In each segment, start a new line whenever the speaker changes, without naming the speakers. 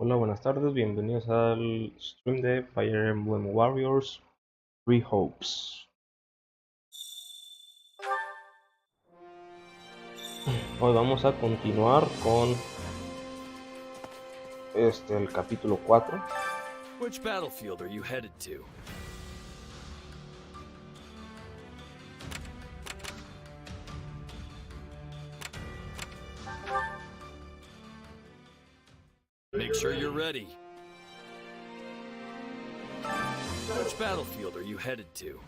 Hola, buenas tardes, bienvenidos al stream de Fire Emblem Warriors Three Hopes. Hoy vamos a continuar con el capítulo 4.
Which battlefield are you headed to? Make sure you're ready. Which battlefield are you headed to?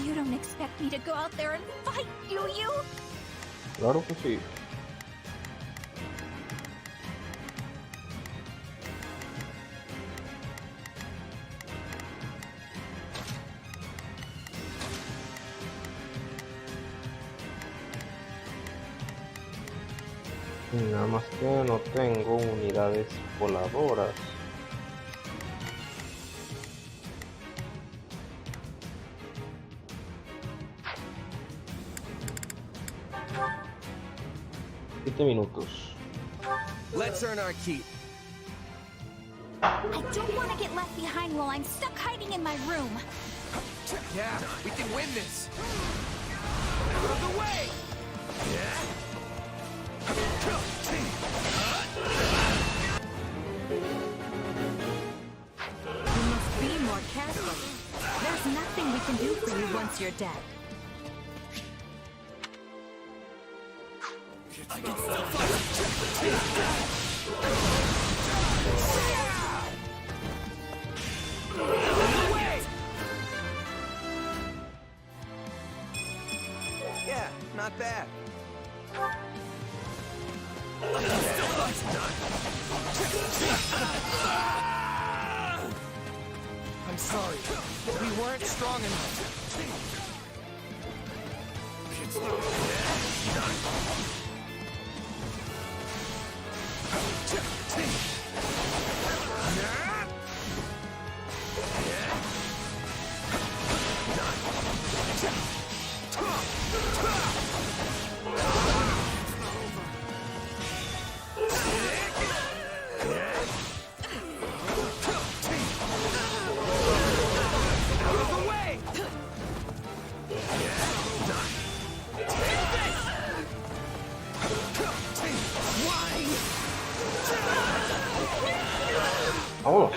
You don't expect me to go out there and fight, do you?
Claro que sí. Nada más que no tengo unidades voladoras. Minutos.
Let's earn our keep.
I don't want to get left behind while I'm stuck hiding in my room.
Yeah, we can win this. Out of the way!
You must be more careful. There's nothing we can do for you once you're dead.
Yeah, not bad. I'm sorry, but we weren't strong enough.
Oh.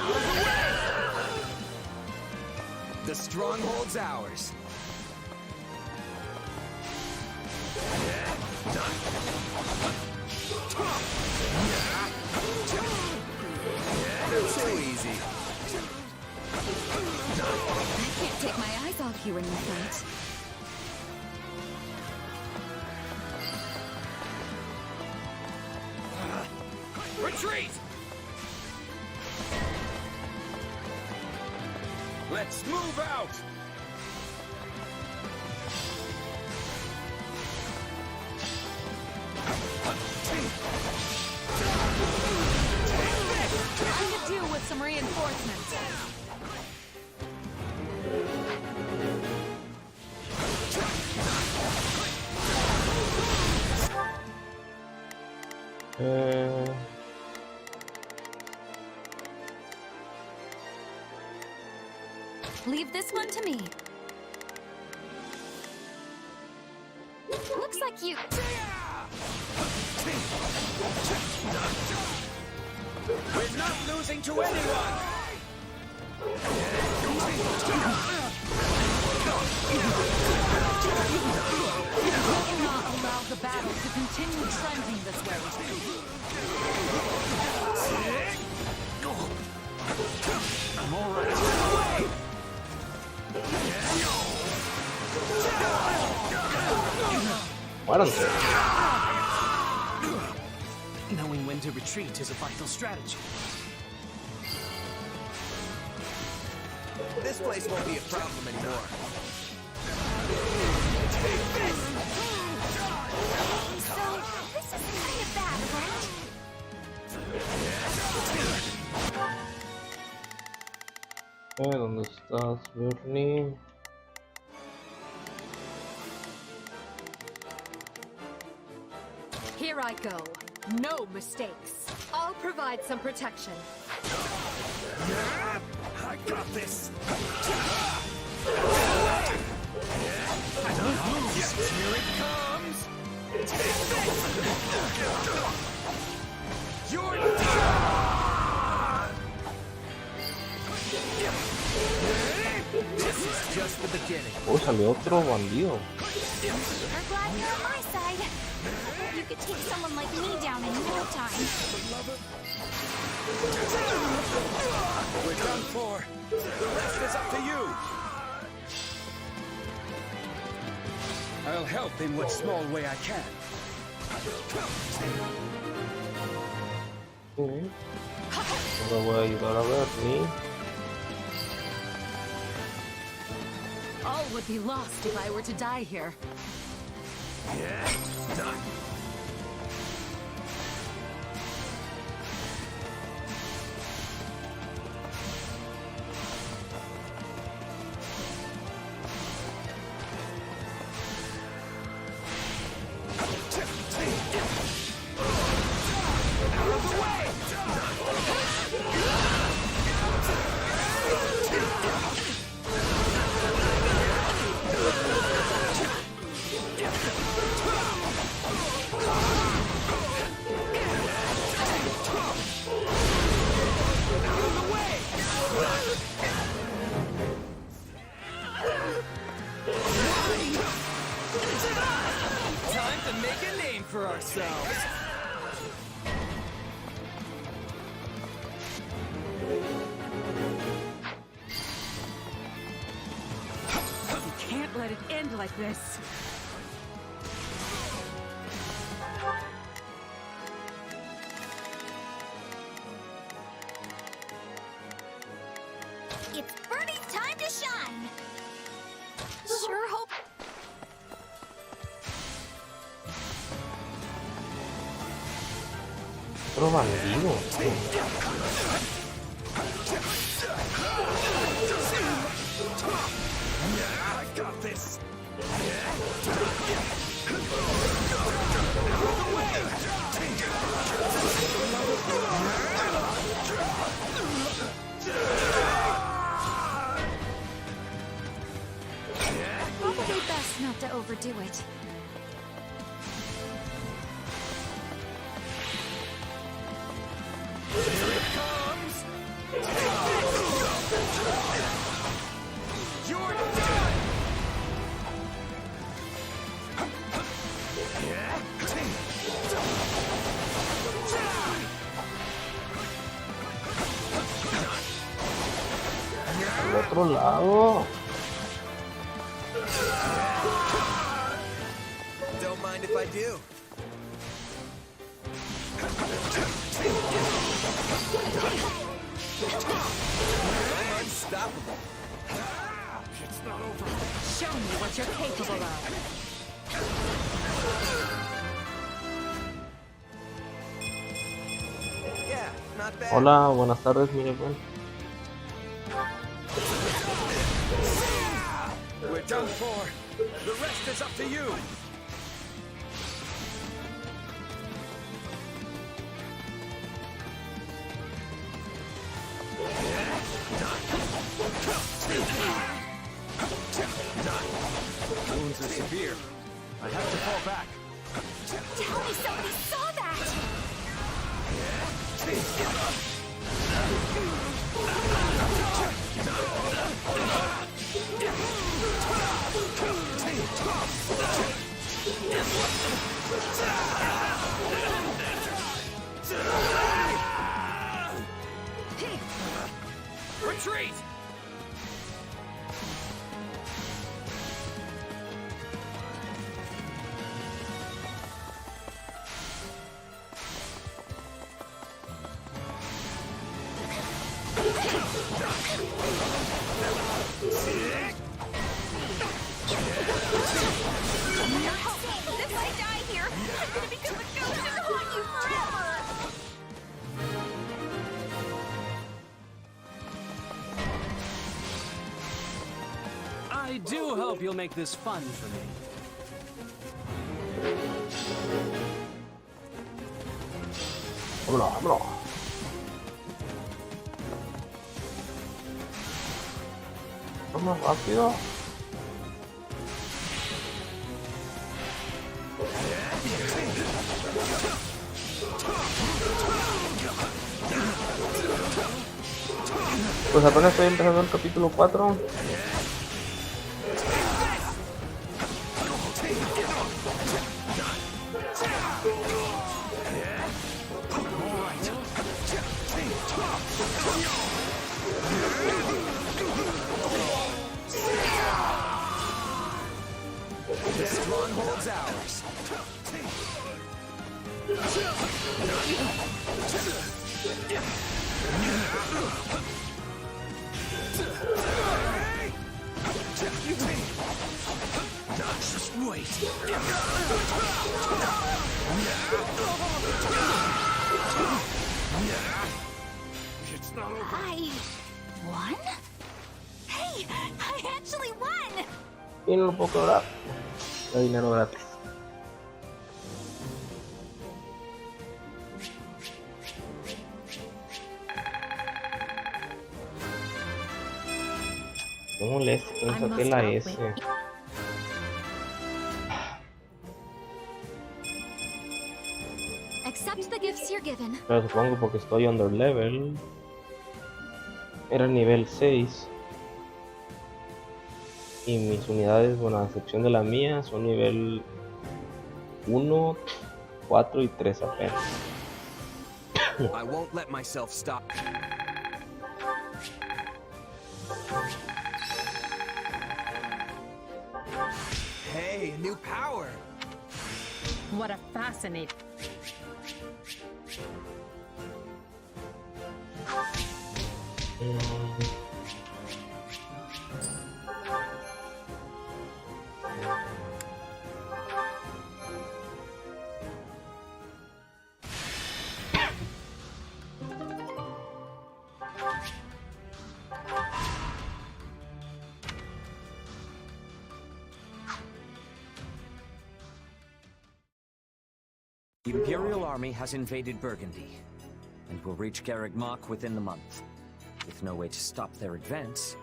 The stronghold's ours. Too easy.
Can't take my eyes off you when you fight.
Retreat! Let's move out!
I could do with some reinforcements. Leave this one to me. Looks like you...
not losing to anyone!
Will not allow the battle to continue trending this way.
I'm alright.
Muéranse.
Knowing when to retreat is a vital strategy. This place won't be a problem anymore. Take this!
So, this is kind of bad, right?
¿Dónde estás, Bernie?
Here I go. No mistakes. I'll provide some protection.
I got this! Here it comes! You're done! This is just the beginning.
Oh, salió otro bandido.
We're glad you're on my side. I bet you could take someone like me down in no time.
We're done for. The rest is up to you. I'll help in what small way I can.
Sí. Ahora voy a ayudar a Bernie.
All would be lost if I were to die here.
Yeah, done. Time to make a name for ourselves.
You can't let it end like this.
It's Bernie's time to shine. Sure hope.
Otro bandido.
I got this.
Probably best not to overdo it.
Here it comes. You're done.
Al otro lado.
Don't mind if I do. I'm unstoppable. It's not over.
Show me what you're capable of.
Yeah, not bad.
Hola, buenas tardes, mire pues.
We're done for. The rest is up to you. Wounds are severe. I have to fall back.
Tell me somebody saw that!
Retreat!
If I die here, I'm gonna become a ghost and haunt you forever!
I do hope you'll make this fun for me.
Vámonos, vámonos. Vamos rápido. Pues apenas estoy empezando el capítulo 4.
The stronghold's ours. Just wait. It's not over.
I won? Hey, I actually won!
Y no lo puedo cobrar. De dinero gratis. No moleste que no saqué la S.
Accept the gifts you're given.
Pero supongo porque estoy under level. Era nivel 6. Y mis unidades, bueno, a excepción de la mía, son nivel 1, 4 y 3 apenas.
I won't let myself stop. Hey, a new power.
What a fascinating...
The Imperial army has invaded Burgundy, and will reach Garreg Mach within the month. With no way to stop their advance,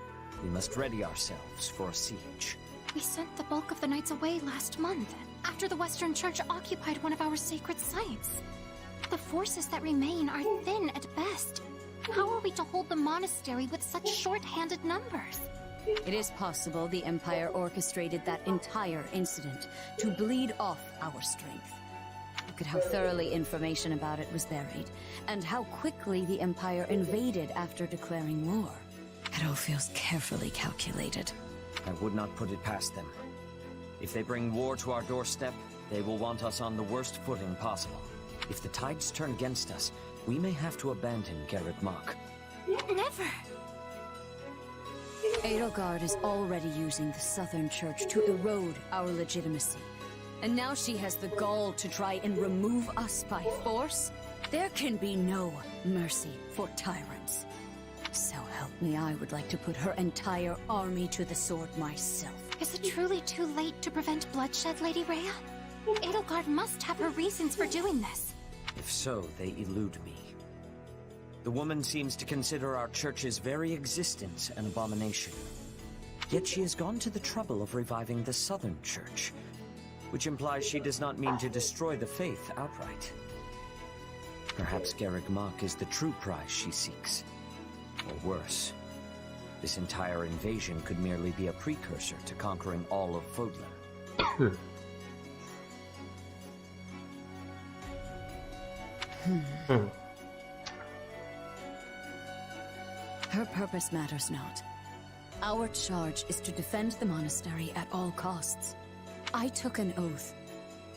we must ready ourselves for a siege.
We sent the bulk of the knights away last month, after the Western Church occupied one of our sacred sites. The forces that remain are thin at best. How are we to hold the monastery with such short-handed numbers?
It is possible the Empire orchestrated that entire incident to bleed off our strength. Look at how thoroughly information about it was buried, and how quickly the Empire invaded after declaring war. It all feels carefully calculated.
I would not put it past them. If they bring war to our doorstep, they will want us on the worst footing possible. If the tides turn against us, we may have to abandon Garreg Mach.
Never!
Edelgard is already using the Southern Church to erode our legitimacy. And now she has the gall to try and remove us by force? There can be no mercy for tyrants. So help me, I would like to put her entire army to the sword myself.
Is it truly too late to prevent bloodshed, Lady Rhea? Edelgard must have her reasons for doing this.
If so, they elude me. The woman seems to consider our church's very existence an abomination. Yet she has gone to the trouble of reviving the Southern Church, which implies she does not mean to destroy the faith outright. Perhaps Garrick Mach is the true prize she seeks. Or worse, this entire invasion could merely be a precursor to conquering all of Fodlan.
Her purpose matters not. Our charge is to defend the monastery at all costs. I took an oath.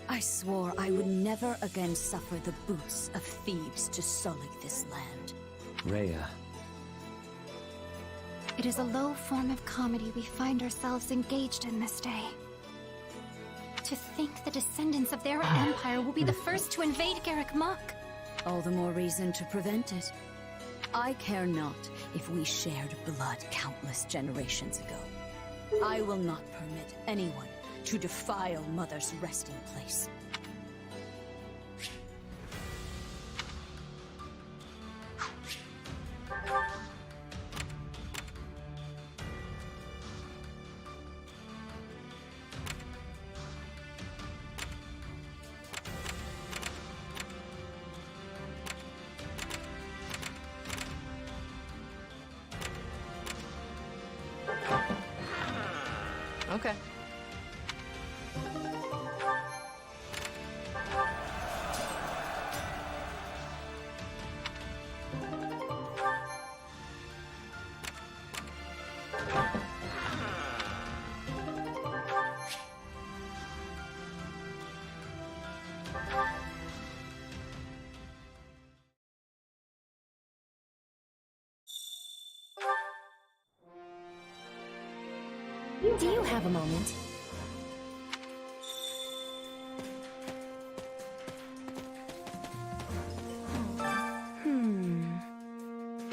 I swore I would never again suffer the boots of thieves to sully this land.
Rhea.
It is a low form of comedy we find ourselves engaged in this day. To think the descendants of their empire will be the first to invade Garrick Mach.
All the more reason to prevent it. I care not if we shared blood countless generations ago. I will not permit anyone to defile Mother's resting place.
Okay.
Do you have a moment?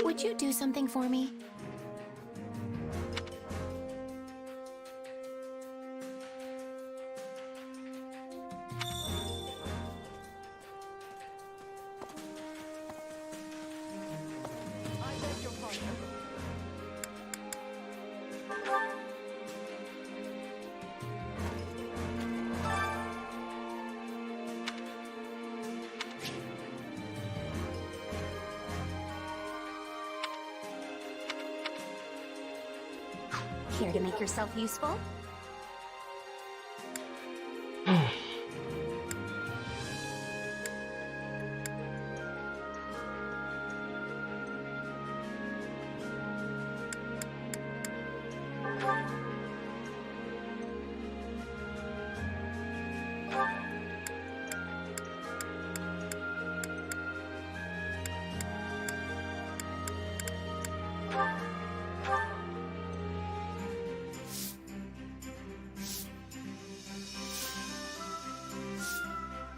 Would you do something for me?
I beg your pardon.
Care to make yourself useful?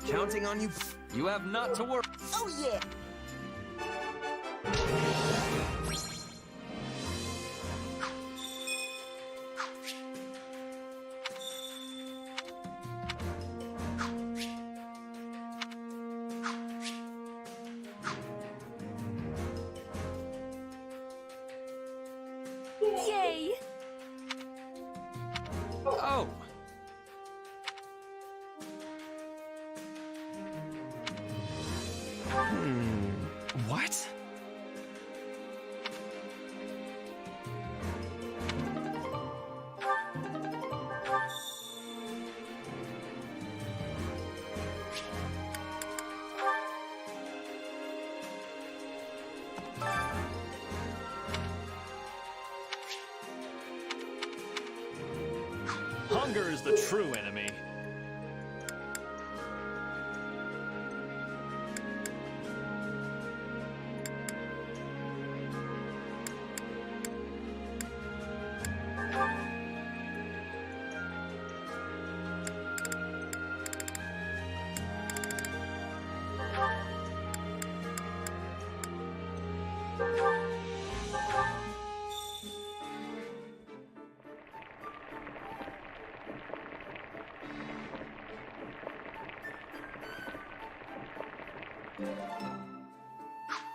Counting on you.
You have not to worry.
Oh, yeah.
Yay!
Oh!
What?
Hunger is the true enemy.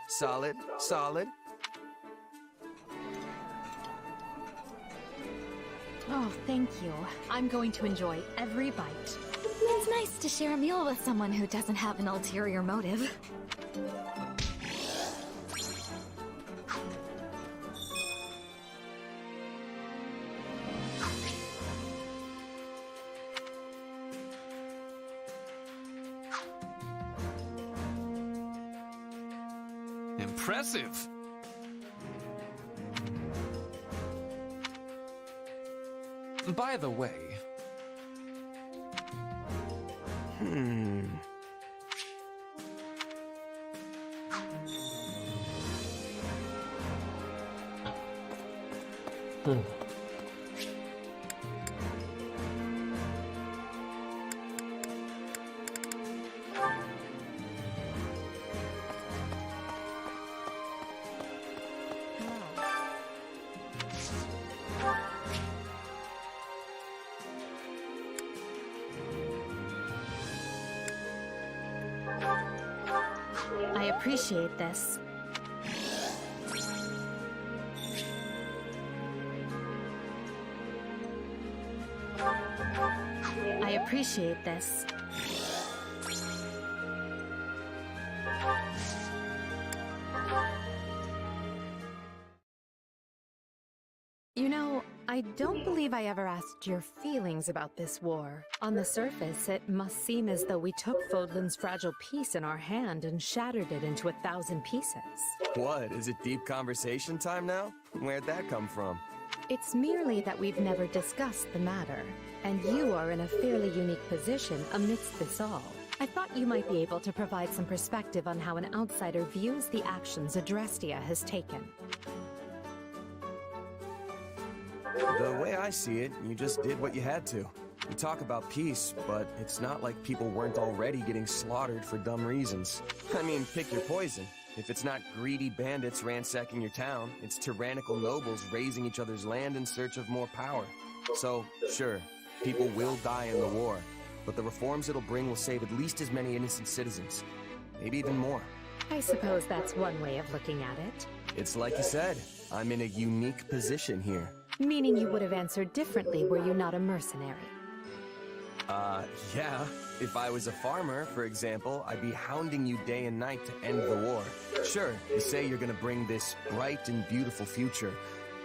Solid, solid.
Oh, thank you. I'm going to enjoy every bite.
It's
It's nice to share a meal with someone who doesn't have an ulterior motive.
Impressive! By the way...
I appreciate this. I appreciate this. You know, I don't believe I ever asked your feelings about this war. On the surface, it must seem as though we took Fodlan's fragile piece in our hand and shattered it into 1,000 pieces.
What, is it deep conversation time now? Where'd that come from?
It's merely that we've never discussed the matter, and you are in a fairly unique position amidst this all. I thought you might be able to provide some perspective on how an outsider views the actions Adrestia has taken.
The way I see it, you just did what you had to. You talk about peace, but it's not like people weren't already getting slaughtered for dumb reasons. I mean, pick your poison. If it's not greedy bandits ransacking your town, it's tyrannical nobles raising each other's land in search of more power. So, sure, people will die in the war, but the reforms it'll bring will save at least as many innocent citizens. Maybe even more.
I suppose that's one way of looking at it.
It's like you said, I'm in a unique position here.
Meaning you would have answered differently were you not a mercenary.
Yeah. If I was a farmer, for example, I'd be hounding you day and night to end the war. Sure, you say you're gonna bring this bright and beautiful future,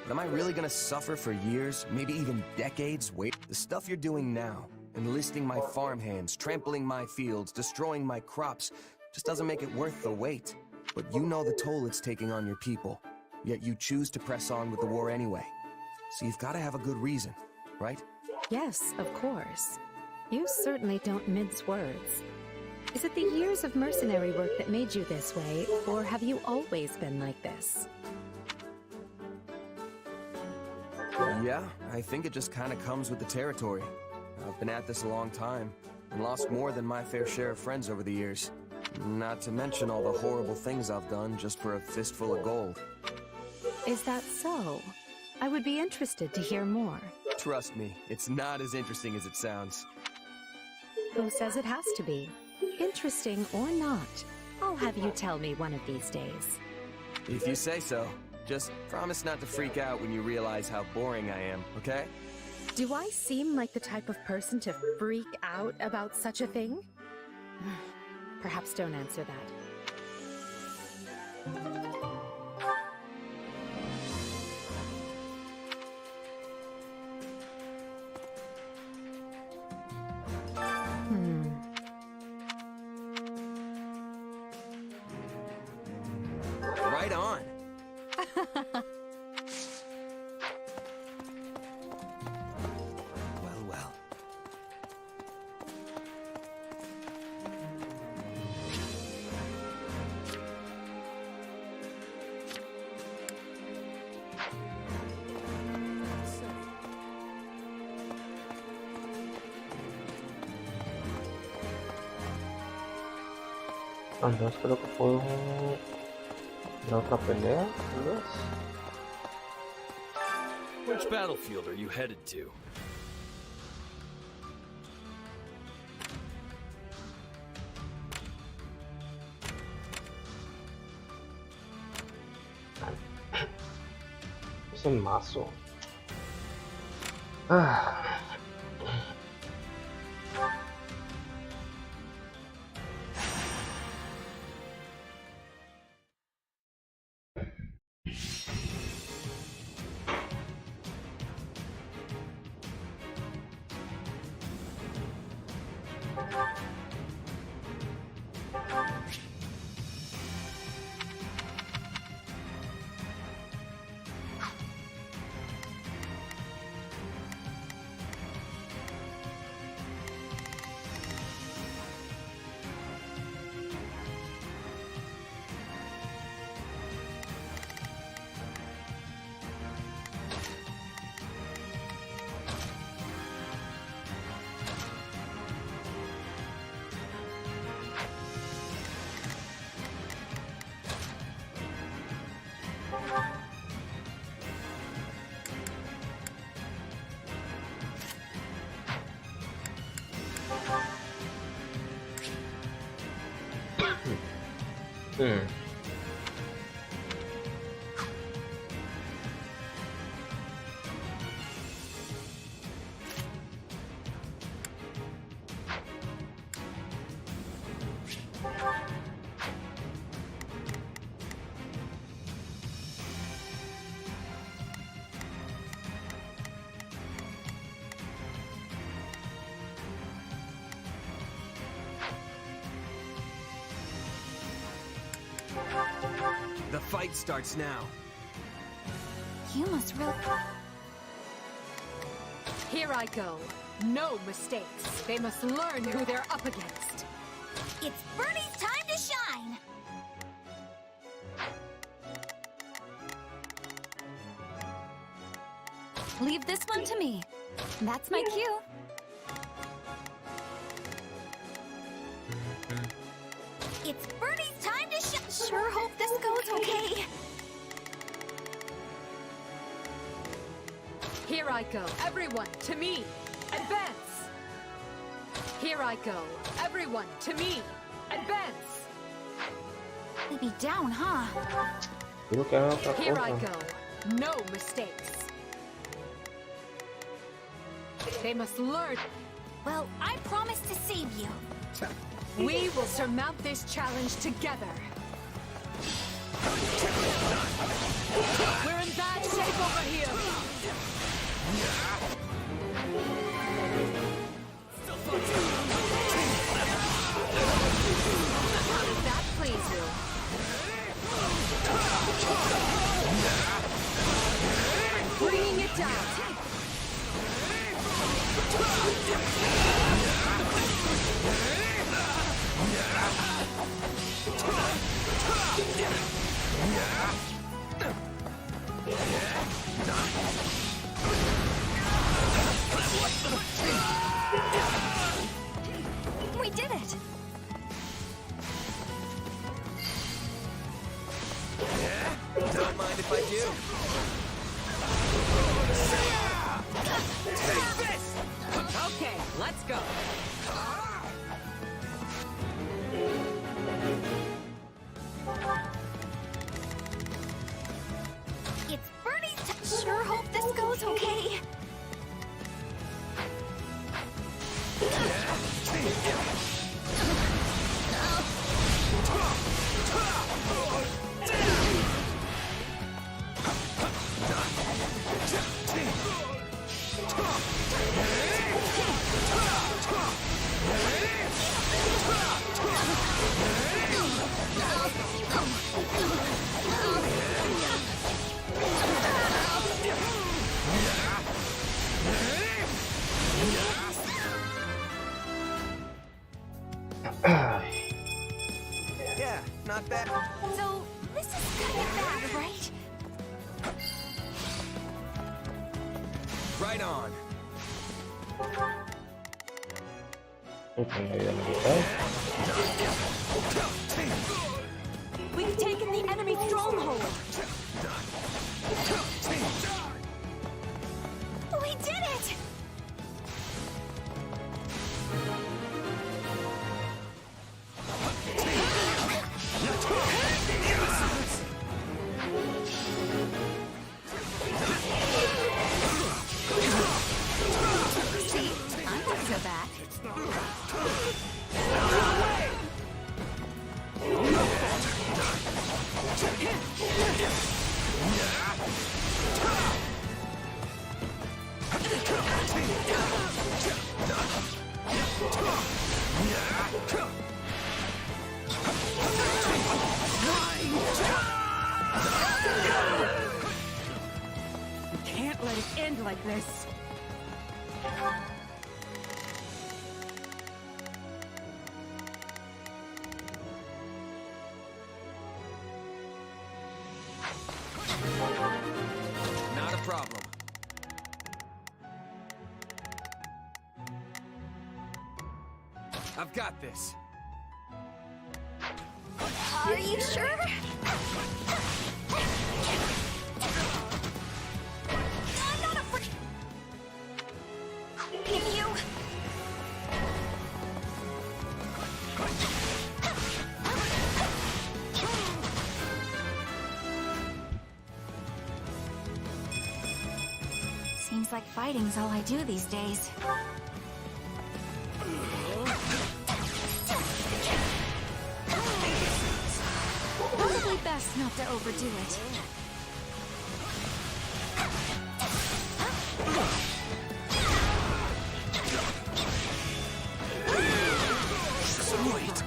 but am I really gonna suffer for years, maybe even decades? Wait, the stuff you're doing now, enlisting my farmhands, trampling my fields, destroying my crops, just doesn't make it worth the wait. But you know the toll it's taking on your people, yet you choose to press on with the war anyway. So you've gotta have a good reason, right?
Yes, of course. You certainly don't mince words. Is it the years of mercenary work that made you this way, or have you always been like this?
Yeah, I think it just kind of comes with the territory. I've been at this a long time, and lost more than my fair share of friends over the years. Not to mention all the horrible things I've done just for a fistful of gold.
Is that so? I would be interested to hear more.
Trust me, it's not as interesting as it sounds.
Who says it has to be? Interesting or not, I'll have you tell me one of these days.
If you say so. Just promise not to freak out when you realize how boring I am, okay?
Do I seem like the type of person to freak out about such a thing? Perhaps don't answer that.
Right on. Well, well.
Entonces creo que puedo ir a otra pelea, tal vez.
Which battlefield are you headed to?
Ese mazo. Ah. Hmm.
The fight starts now.
You must really...
Here I go. No mistakes. They must learn who they're up against.
It's Birdie's time to shine! Leave this one to me. That's my cue. It's Birdie's time to shine! Sure hope this goes okay.
Here I go. Everyone, to me. Advance! Here I go. Everyone, to me. Advance!
They be down, huh?
Creo que haga otra
Here I
cosa.
go. No mistakes. They must learn.
Well, I promise to save you.
We will surmount this challenge together. We're in bad shape over here. How does that please you? I'm bringing it down.
We did it!
Don't mind if I do. Take this!
Okay, let's go.
It's Birdie's time. Sure hope this goes okay.
Yeah, not bad.
So, this is kind of bad, right?
Right on.
Con la vida a la mitad.
We've taken the enemy stronghold.
We did it! See, I'm not so bad.
We can't let it end like this.
Not a problem. I've got this.
Are you sure? I'm not afraid. Can you? Looks like fighting's all I do these days. Probably best not to overdo it.
Sweet.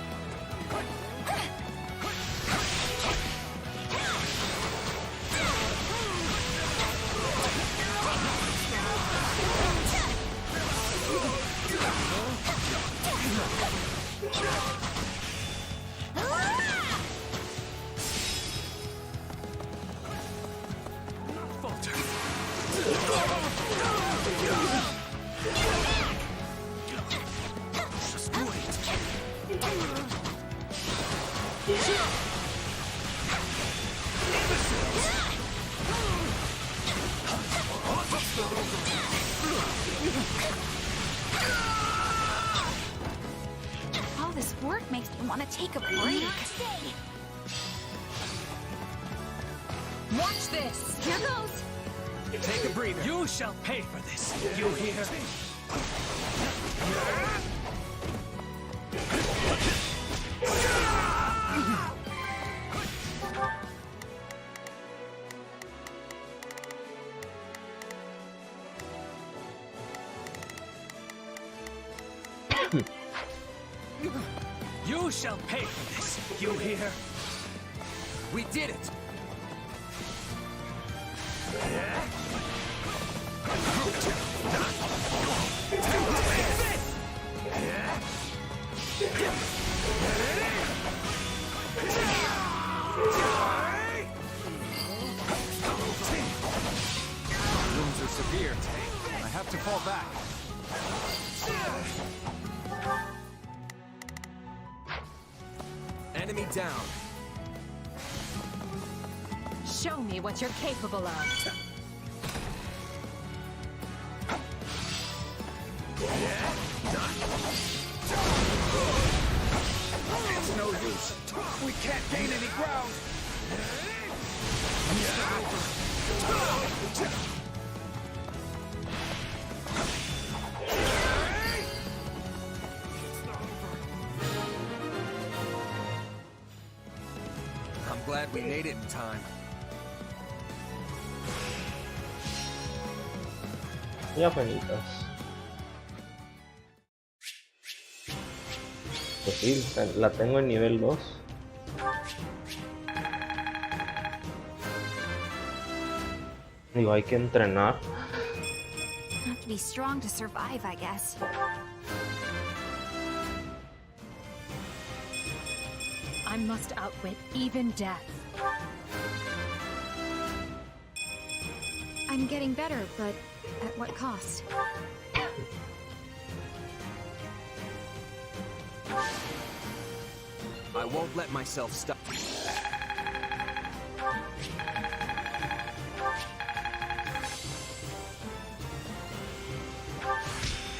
All this work makes me want to take a break.
Watch this!
Here goes!
Take a breather. You shall pay for this. You hear? You shall pay for this. You hear?
We did it!
Wounds are severe. I have to fall back.
Enemy down.
Show me what you're capable of.
It's no use. We can't gain any ground.
I'm glad we made it in time.
Ya penitas. Pues sí, la tengo en nivel 2. Digo, hay que entrenar.
Have to be strong to survive, I guess.
I must outwit even death.
I'm getting better, but at what cost?
I won't let myself stop.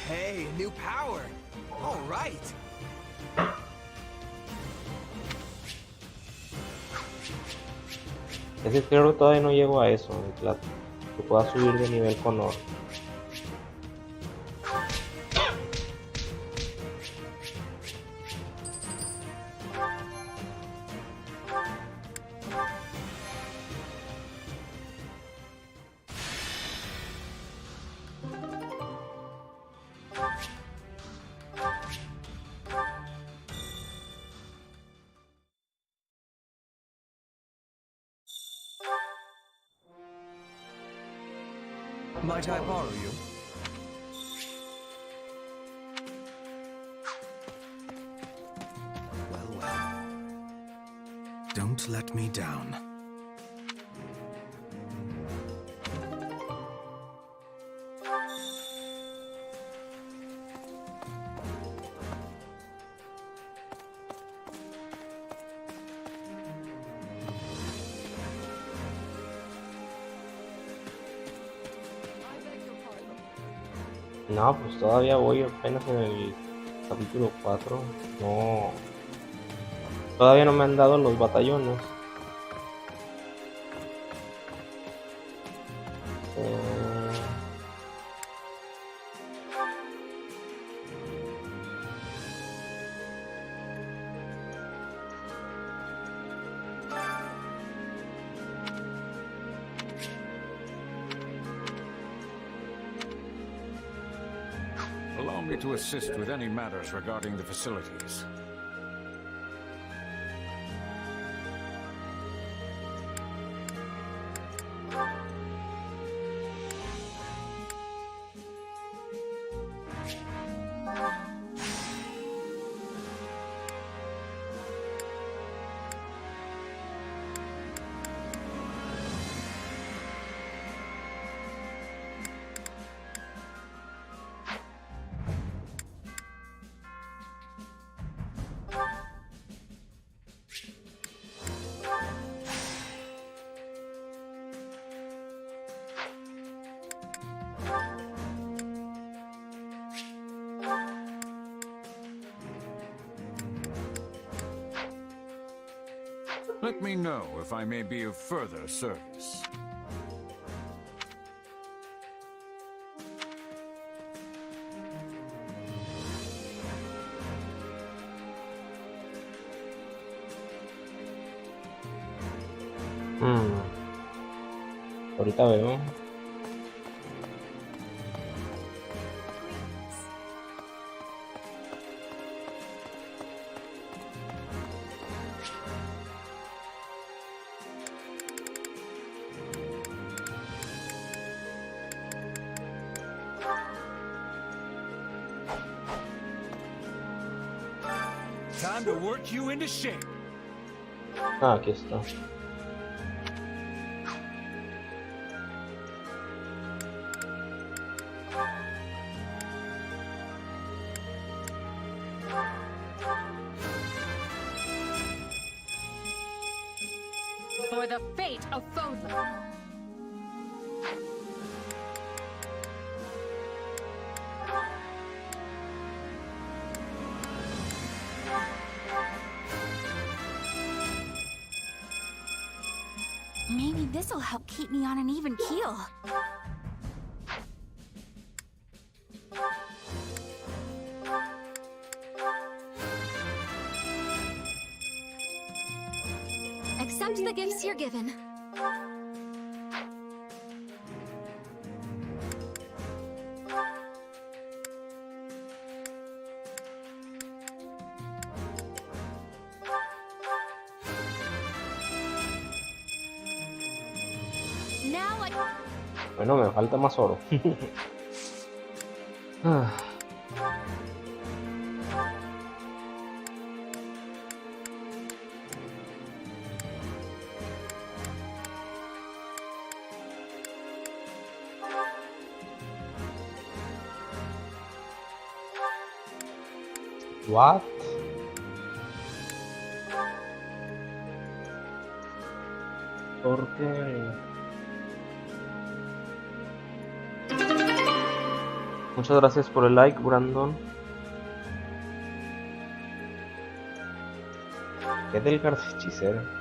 Hey, new power! All right!
Ese creo que todavía no llego a eso, en plata. Que pueda subir de nivel con oro.
Might I borrow you?
Well, well. Don't let me down.
No, pues todavía voy apenas en el capítulo 4. No. Todavía no me han dado los batallones.
me to assist with any matters regarding the facilities. Let me know if I may be of further service.
Ahorita veo.
Time to work you into shape.
Ah, aquí está.
For the fate of Fodlan.
Maybe this'll help keep me on an even keel. Accept the gifts you're given. Now I...
Bueno, me falta más oro. Ah. What? ¿Por qué? Muchas gracias por el like, Brandon. ¿Qué del hechicero?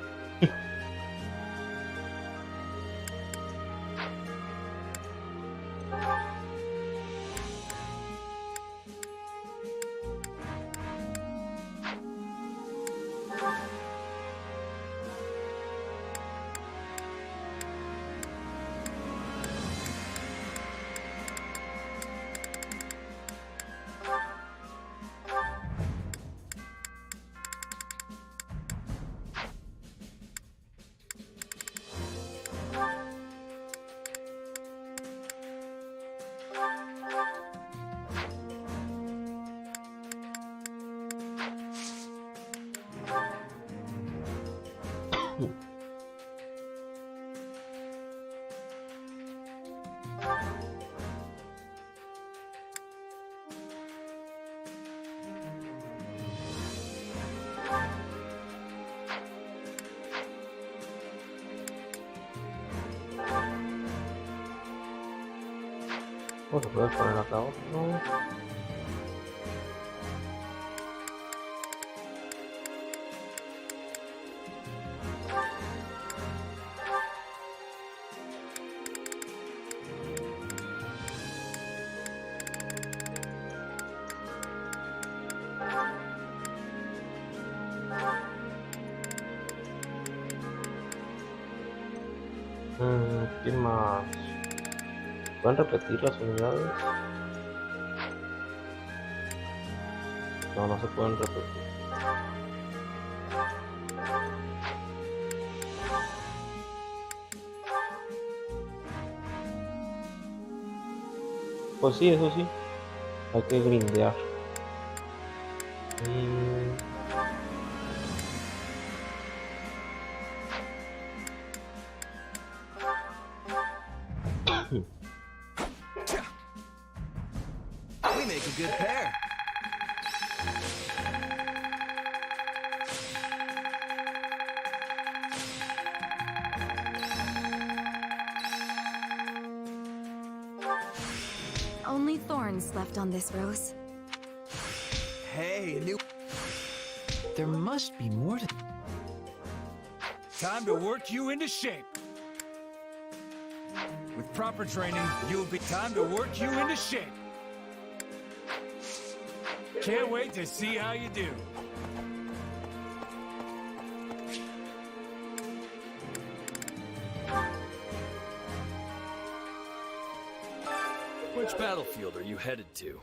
¿Cómo se puede poner acá otro? ¿Qué más? ¿Pueden repetir las unidades? No, no se pueden repetir. Pues sí, eso sí. Hay que grindear.
We make a good pair.
Only thorns left on this rose.
Hey, new.
There must be more to...
Time to work you into shape. With proper training, you'll be time to work you into shape. Can't wait to see how you do.
Which battlefield are you headed to?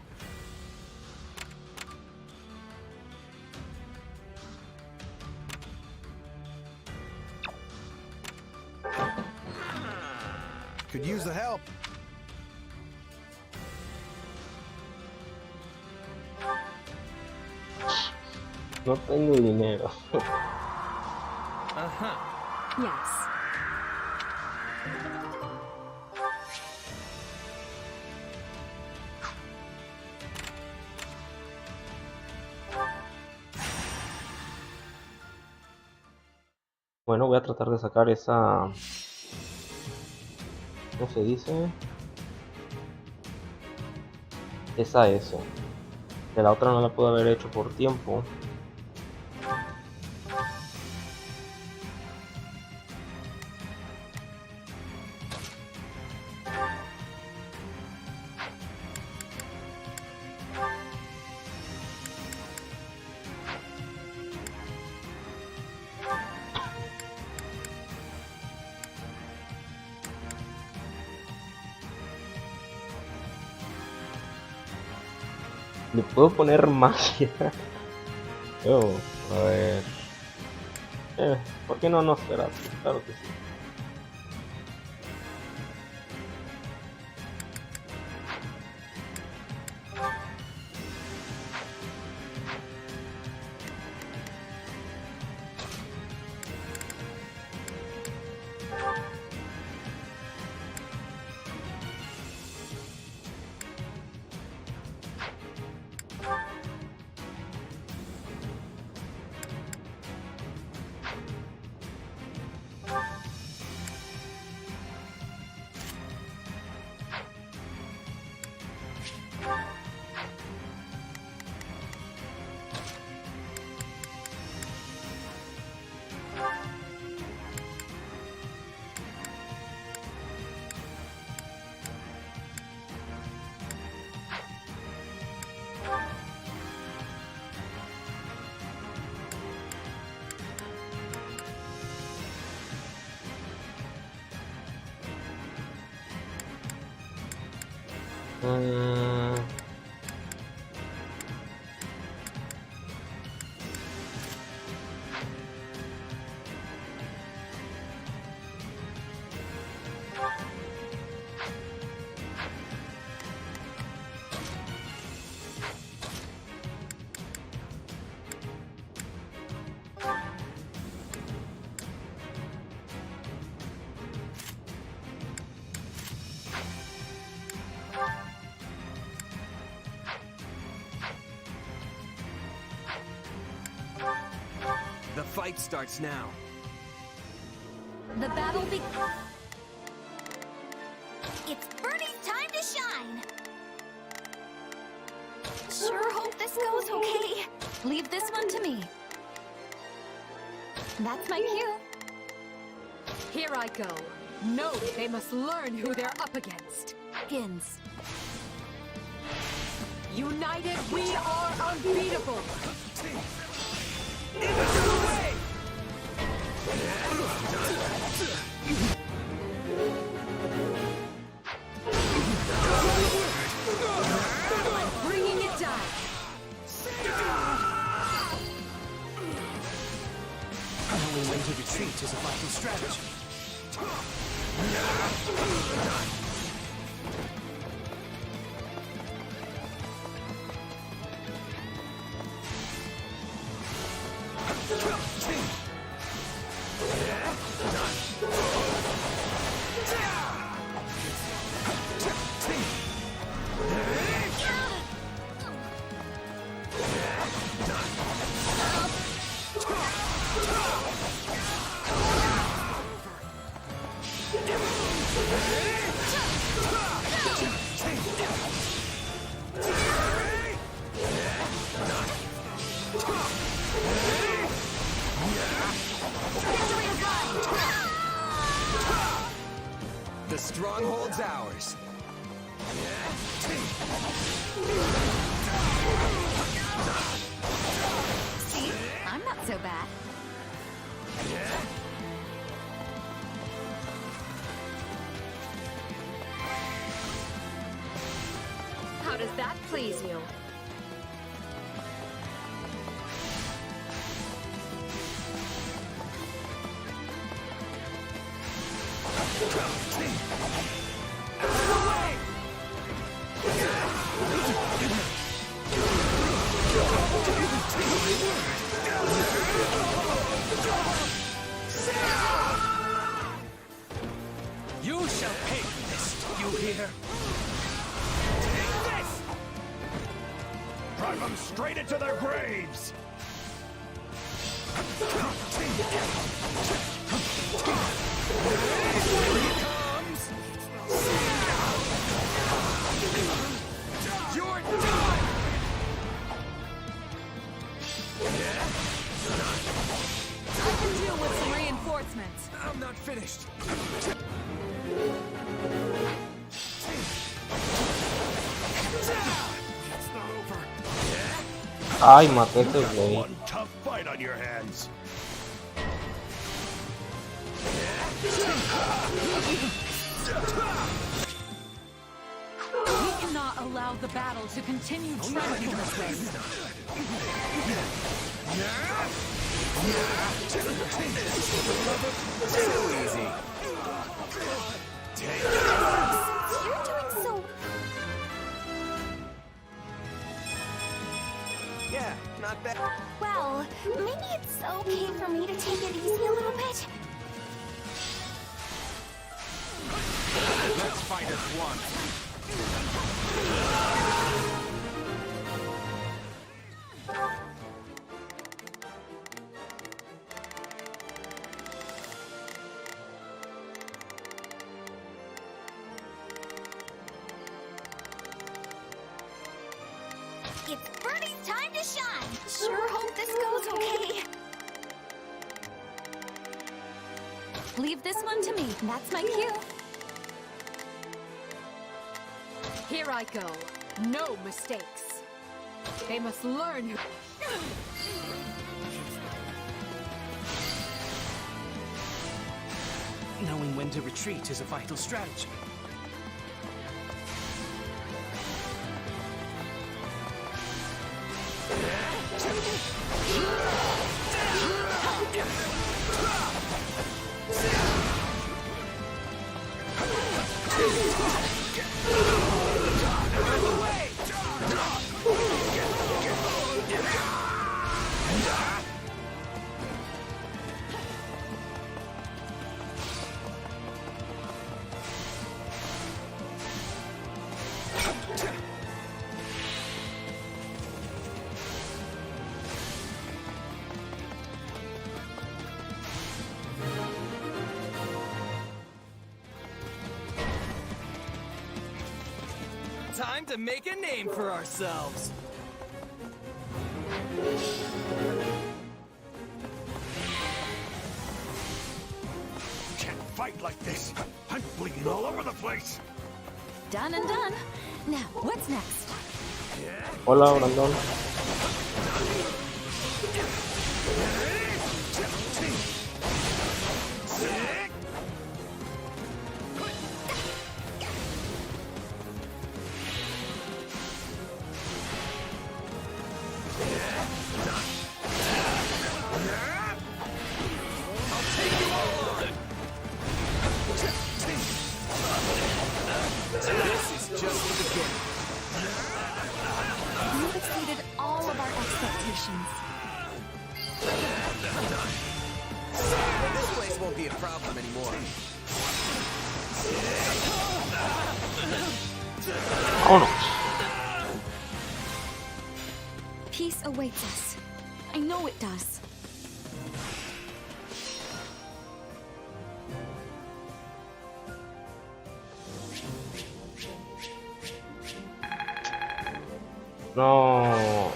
Could use the help.
No tengo dinero.
Yes.
Bueno, voy a tratar de sacar esa... ¿Cómo se dice? Esa S. De la otra no la puedo haber hecho por tiempo. Le puedo poner magia. Oh, a ver. ¿Por qué no será así? Claro que sí.
The fight starts now.
The battle It's Bernie's time to shine! Sure hope this goes okay. Leave this one to me. That's my cue.
Here I go. No, they must learn who they're up against.
Gins.
United, we are unbeatable. I'm bringing it down.
when to retreat is a vital strategy.
The stronghold's ours.
See? I'm not so bad.
How does that please you?
You shall pay for this, you hear?
Take this! Drive them straight into their graves!
You're done!
I can deal with some reinforcements.
I'm not finished.
It's not over.
Ay, maté a ese güey.
One tough fight on your hands.
We cannot allow the battle to continue trending this way.
Too easy.
You're doing so...
Yeah, not bad.
well. Maybe it's okay for me to take it easy a little bit.
Let's fight as one.
It's Birdie's time to shine. Sure hope this goes okay.
Leave this one to me. That's my cue.
Here I go. No mistakes. They must learn who...
Knowing when to retreat is a vital strategy.
Time to make a name for ourselves.
Can't fight like this. I'm bleeding all over the place.
Done and done. Now, what's next?
Hola, Brandon.
won't be a problem anymore.
Vámonos.
Peace awaits us. I know it does.
No.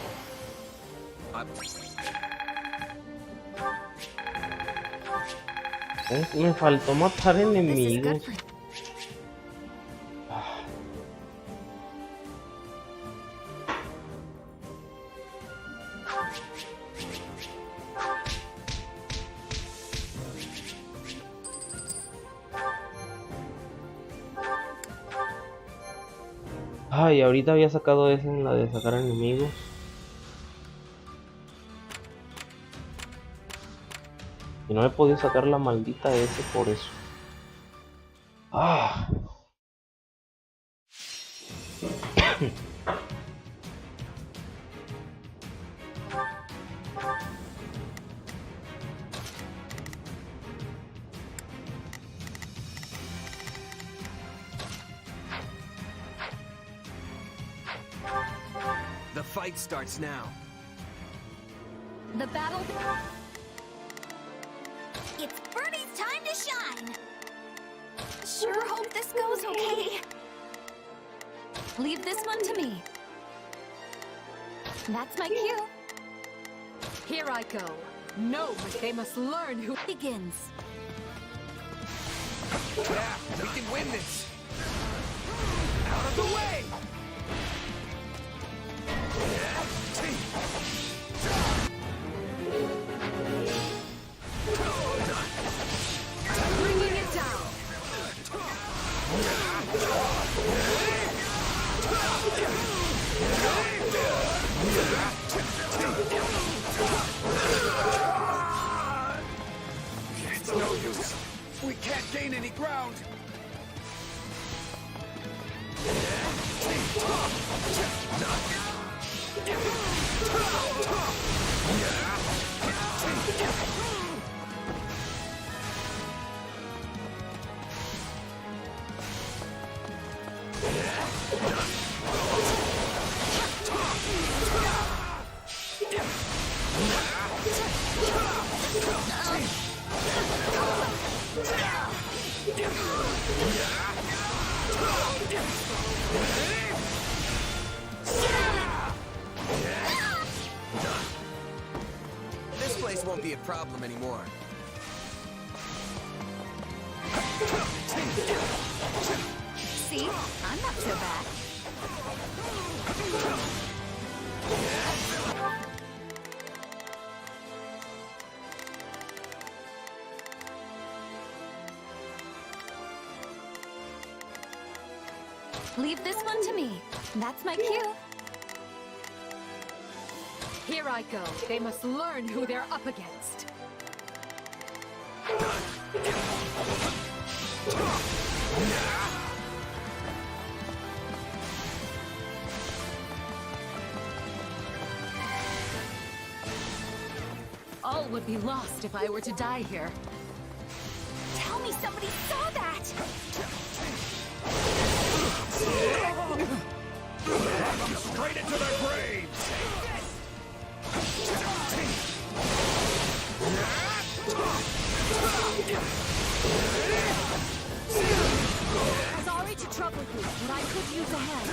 Me faltó matar enemigos. Ay, ahorita había sacado esa en la de sacar enemigos. Y no he podido sacar la maldita S por eso. Ah.
The fight starts now.
The battle... It's Birdie's time to shine! Sure hope this goes okay. Leave this one to me. That's my cue.
Here I go. No, but they must learn who
begins.
Yeah, we can win this. Out of the way!
bringing it down.
It's no use. We can't gain any ground.
This place won't be a problem anymore.
See? I'm not so bad. Leave this one to me. That's my cue.
Here I go. They must learn who they're up against. All would be lost if I were to die here.
Tell me somebody saw that!
Drive them straight into their graves.
Sorry to trouble you, but I could use a hand.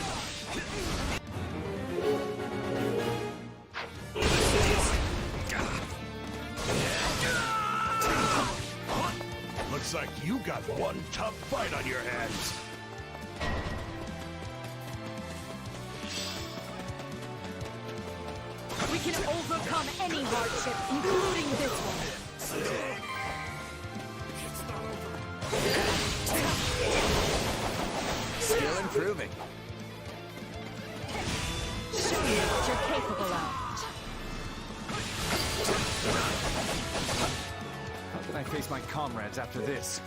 Looks like you got one tough fight on your hands.
We can overcome any hardship, including this one.
Still improving.
Show me what you're capable of.
How can I face my comrades after this?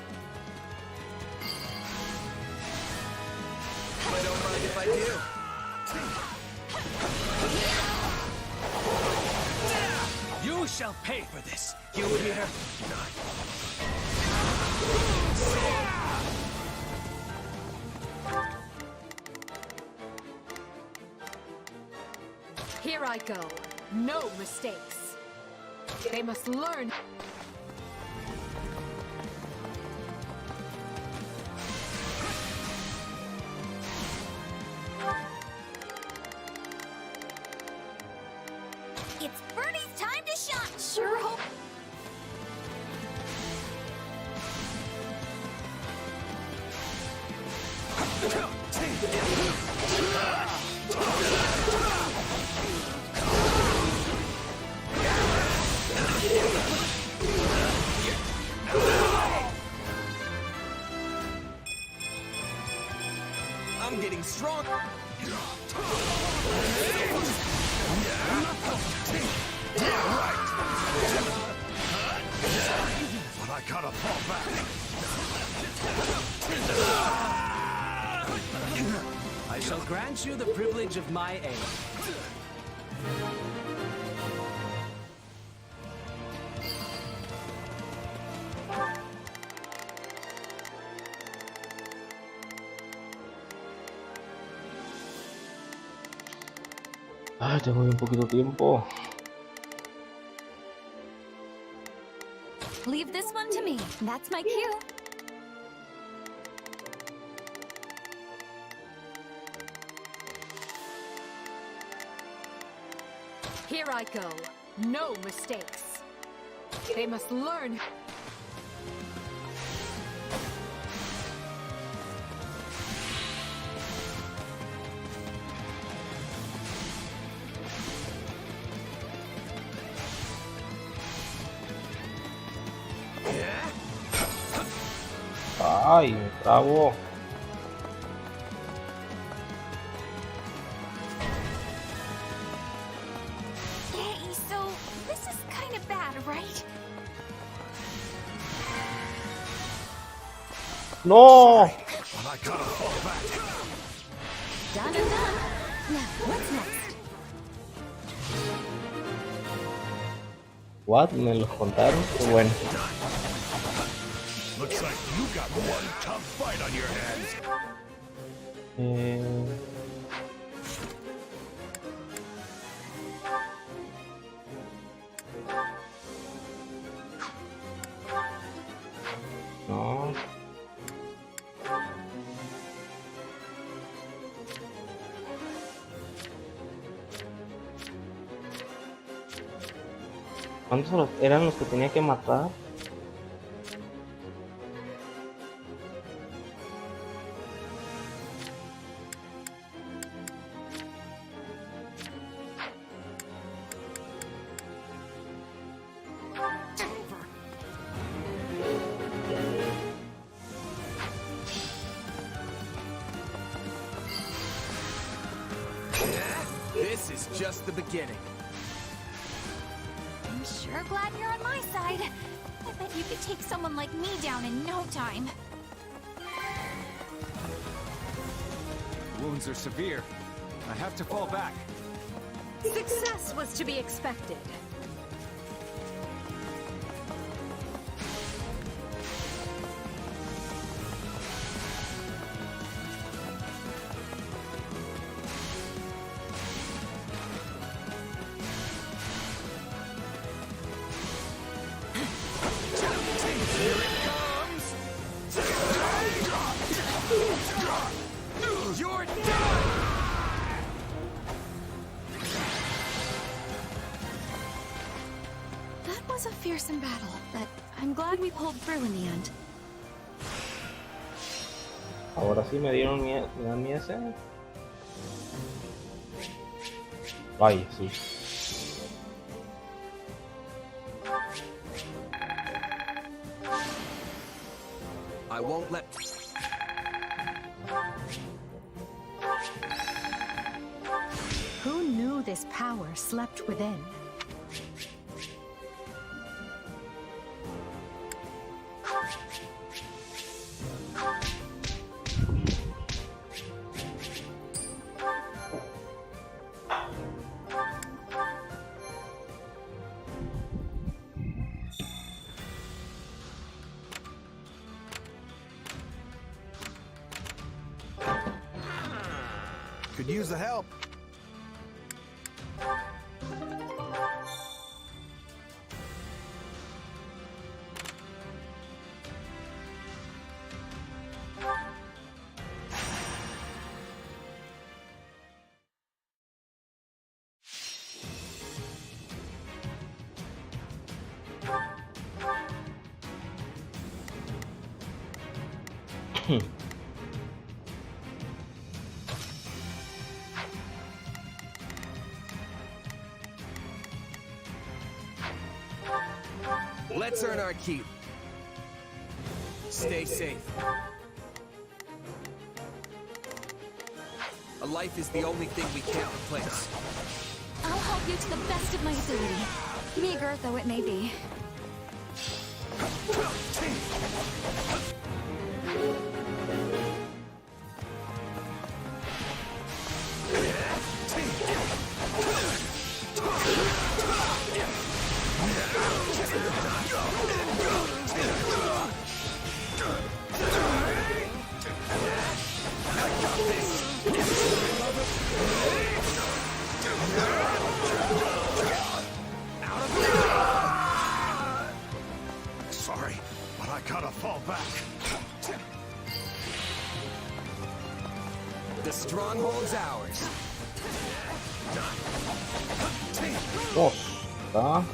I don't mind if I do.
You shall pay for this. You hear?
I go. No mistakes. They must learn.
It's Bernie's time to shine! Sure hope.
I'm getting strong.
But I gotta fall back.
I shall grant you the privilege of my aid.
Ay, tengo bien poquito tiempo.
Leave this one to me. That's my cue.
Here I go. No mistakes. They must learn.
Ay, me trabo.
Yay, so this is kind of bad, right?
No.
But I gotta fall back.
Done and done. Now, what's next?
What? Me los contaron. Qué bueno.
Looks like you got one tough fight on your hands.
No. ¿Cuántos eran los que tenía que matar?
This is just the beginning.
I'm sure glad you're on my side. I bet you could take someone like me down in no time.
Wounds are severe. I have to fall back.
Success was to be expected.
That was a fearsome battle, but I'm glad we pulled through in the end.
Ahora sí me dieron miedo. ¿Me dan miedo ese? Vaya, sí.
I won't let...
Who knew this power slept within?
Could use the help. Let's earn our keep. Stay safe. A life is the only thing we can't replace.
I'll help you to the best of my ability, meager though it may be.
Sorry, but I gotta fall back.
The stronghold's ours.
Tá.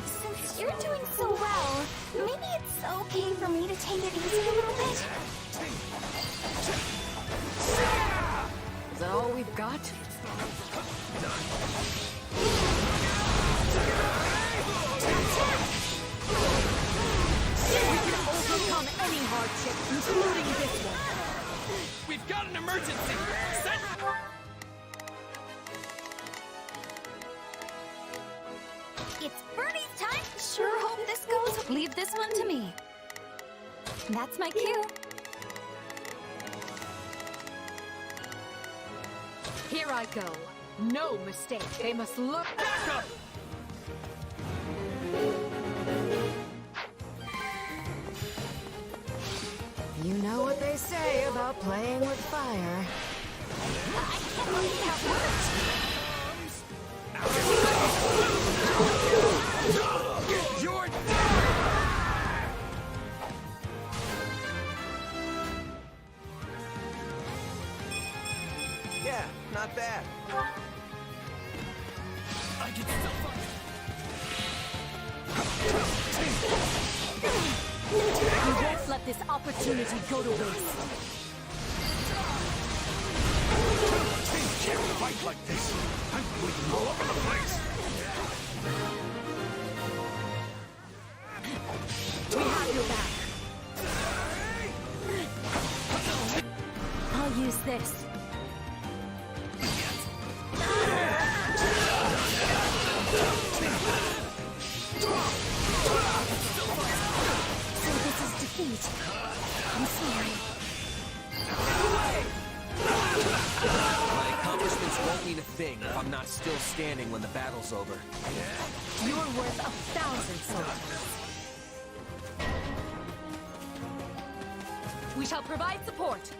Since you're doing so well, maybe it's okay for me to take it easy a little bit?
Is that all we've got? We can overcome any hardship, including this one.
We've got an emergency! Set!
It's Bernie's time! Sure hope this goes. Leave this one to me. That's my cue.
Here I go. No mistake. They must look back up. You know what they say about playing with fire.
I can't believe that worked!
You're yeah, not bad.
I can still fight!
We won't let this opportunity go to waste.
Can't fight like this. I'm bleeding all over the place.
We have your back. I'll use this.
So this is defeat. I'm sorry.
My accomplishments won't mean a thing if I'm not still standing when the battle's over.
You're worth 1,000 soldiers. We shall provide support.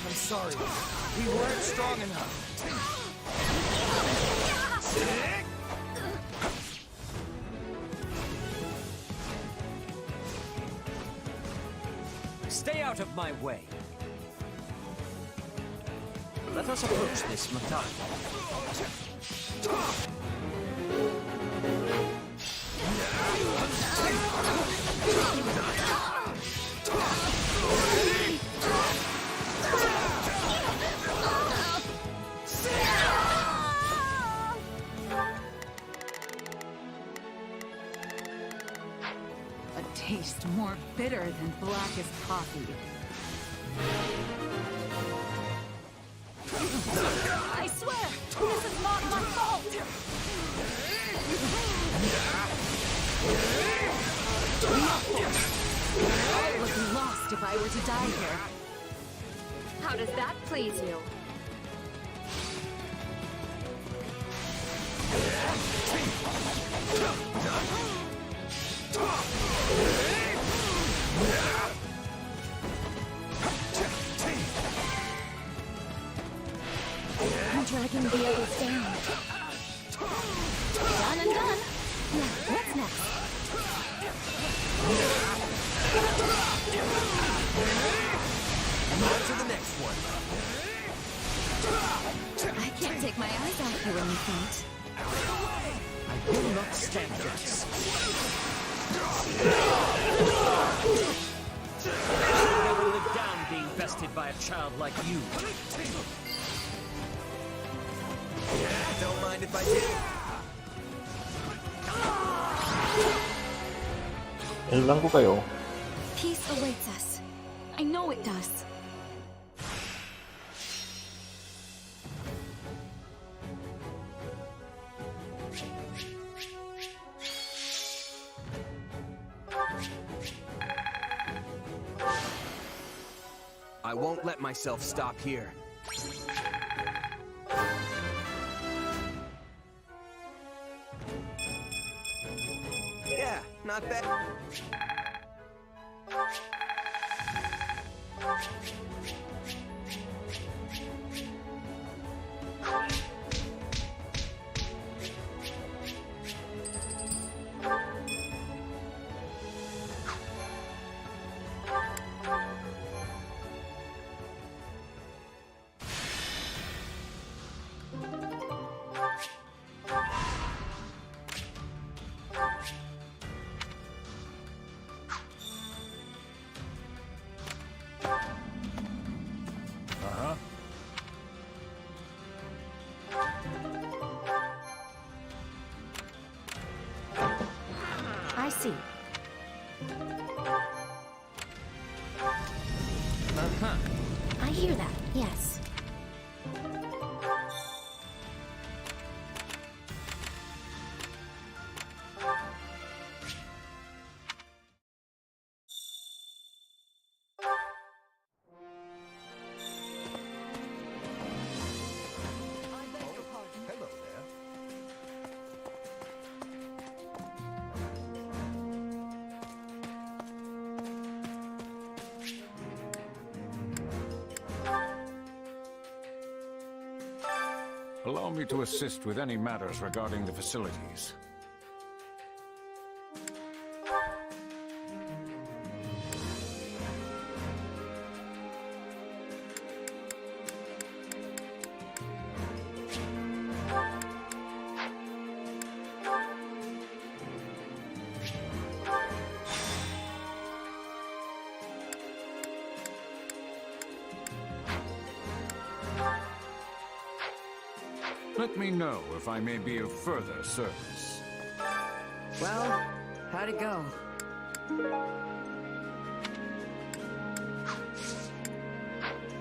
I'm sorry. We weren't strong enough.
Stay out of my way. Let us approach this methodically.
A taste more bitter than blackest coffee.
I swear, this is not my fault!
All was lost. best if I were to die here.
How does that please you?
I'm dragging the others down. Done and done. Now, what's next?
And on to the next one.
I can't take my eyes off you when you faint.
I will not stand this. I'll never live down being bested by a child like you.
Don't mind if I do.
El blanco cayó.
Peace awaits us. I know it does.
I won't let myself stop here. Yeah, not bad.
I see.
I hear that, yes.
Hello there.
Allow me to assist with any matters regarding the facilities. Let me know if I may be of further service.
Well, how'd it go?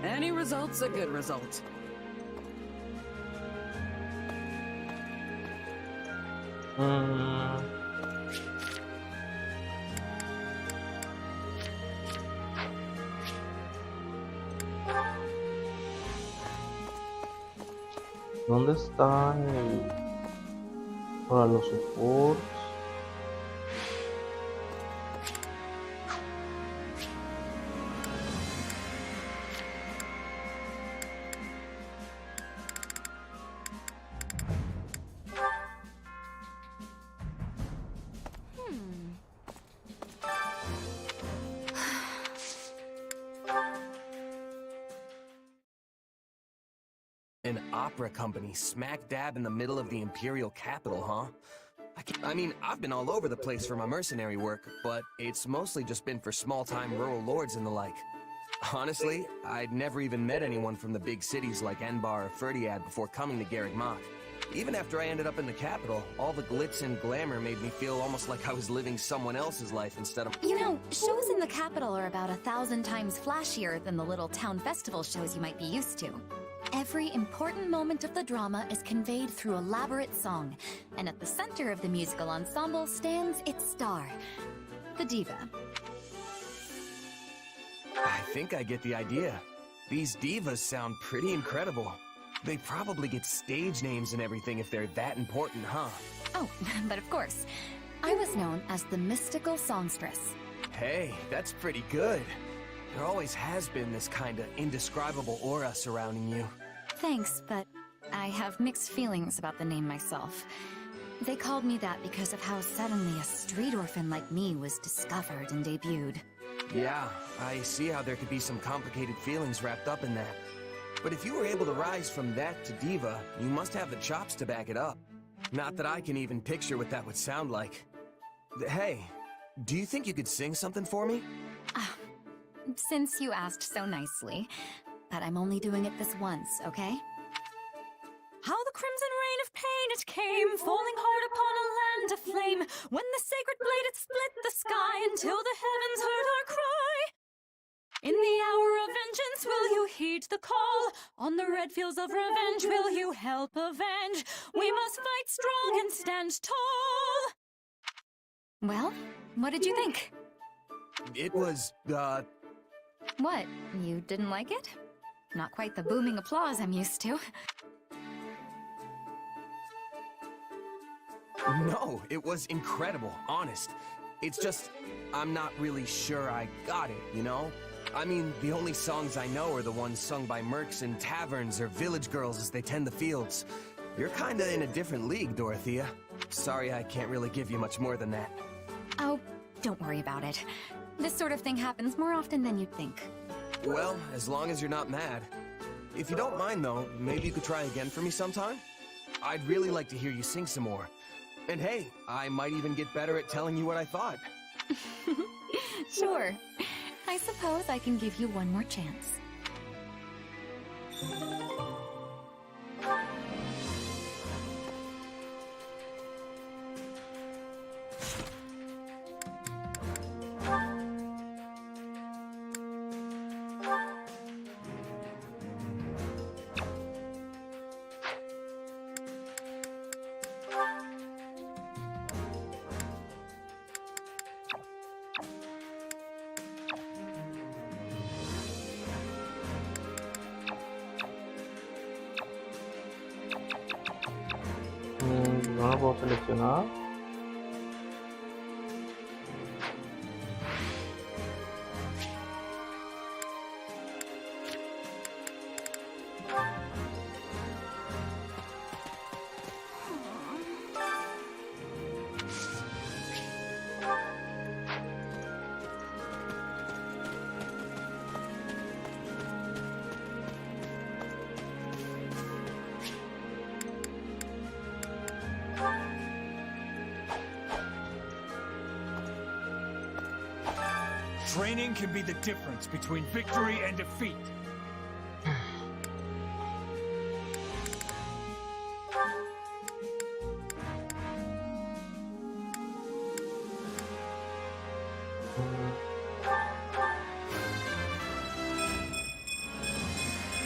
Any result's a good result.
¿Dónde está el... para los supports?
An opera company smack dab in the middle of the Imperial capital, huh? I mean, I've been all over the place for my mercenary work, but it's mostly just been for small-time rural lords and the like. Honestly, I'd never even met anyone from the big cities like Enbar or Ferdiad before coming to Garreg Mach. Even after I ended up in the capital, all the glitz and glamour made me feel almost like I was living someone else's life instead of...
You know, shows in the capital are about 1,000 times flashier than the little town festival shows you might be used to. Every important moment of the drama is conveyed through elaborate song, and at the center of the musical ensemble stands its star, the diva.
I think I get the idea. These divas sound pretty incredible. They probably get stage names and everything if they're that important, huh?
Oh, but of course. I was known as the mystical songstress.
Hey, that's pretty good. There always has been this kind of indescribable aura surrounding you.
Thanks, but I have mixed feelings about the name myself. They called me that because of how suddenly a street orphan like me was discovered and debuted.
Yeah, I see how there could be some complicated feelings wrapped up in that. But if you were able to rise from that to diva, you must have the chops to back it up. Not that I can even picture what that would sound like. Hey, do you think you could sing something for me?
Since you asked so nicely, but I'm only doing it this once, okay? How the crimson rain of pain it came, falling hard upon a land aflame, when the sacred blade it split the sky until the heavens heard our cry. In the hour of vengeance, will you heed the call? On the red fields of revenge, will you help avenge? We must fight strong and stand tall. Well, what did you think?
It was,
What? You didn't like it? Not quite the booming applause I'm used to.
No, it was incredible, honest. It's just, I'm not really sure I got it, you know? I mean, the only songs I know are the ones sung by mercs in taverns or village girls as they tend the fields. You're kinda in a different league, Dorothea. Sorry I can't really give you much more than that.
Oh, don't worry about it. This sort of thing happens more often than you'd think.
Well, as long as you're not mad. If you don't mind, though, maybe you could try again for me sometime? I'd really like to hear you sing some more. And hey, I might even get better at telling you what I thought.
Sure. I suppose I can give you one more chance.
No lo puedo seleccionar.
Training can be the difference between victory and defeat.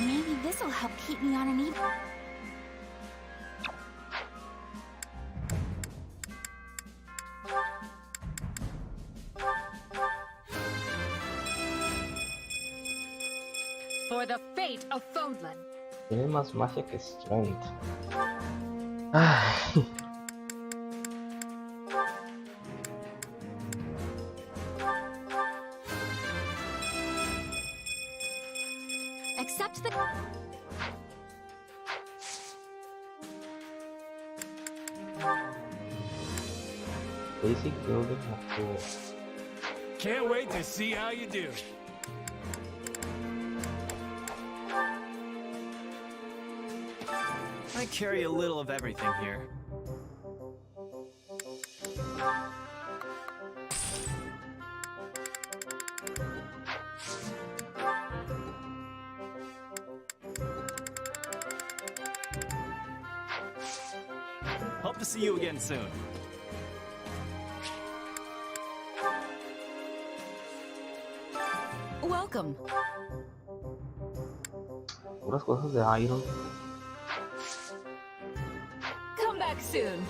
Maybe this'll help keep me on an even.
For the fate of Fodlan.
Tiene más magia que strength. Ay.
Accept the.
Basic building of cool.
Can't wait to see how you do.
I carry a little of everything here. Hope to see you again soon.
Welcome.
Puras cosas de iron.
Come back soon.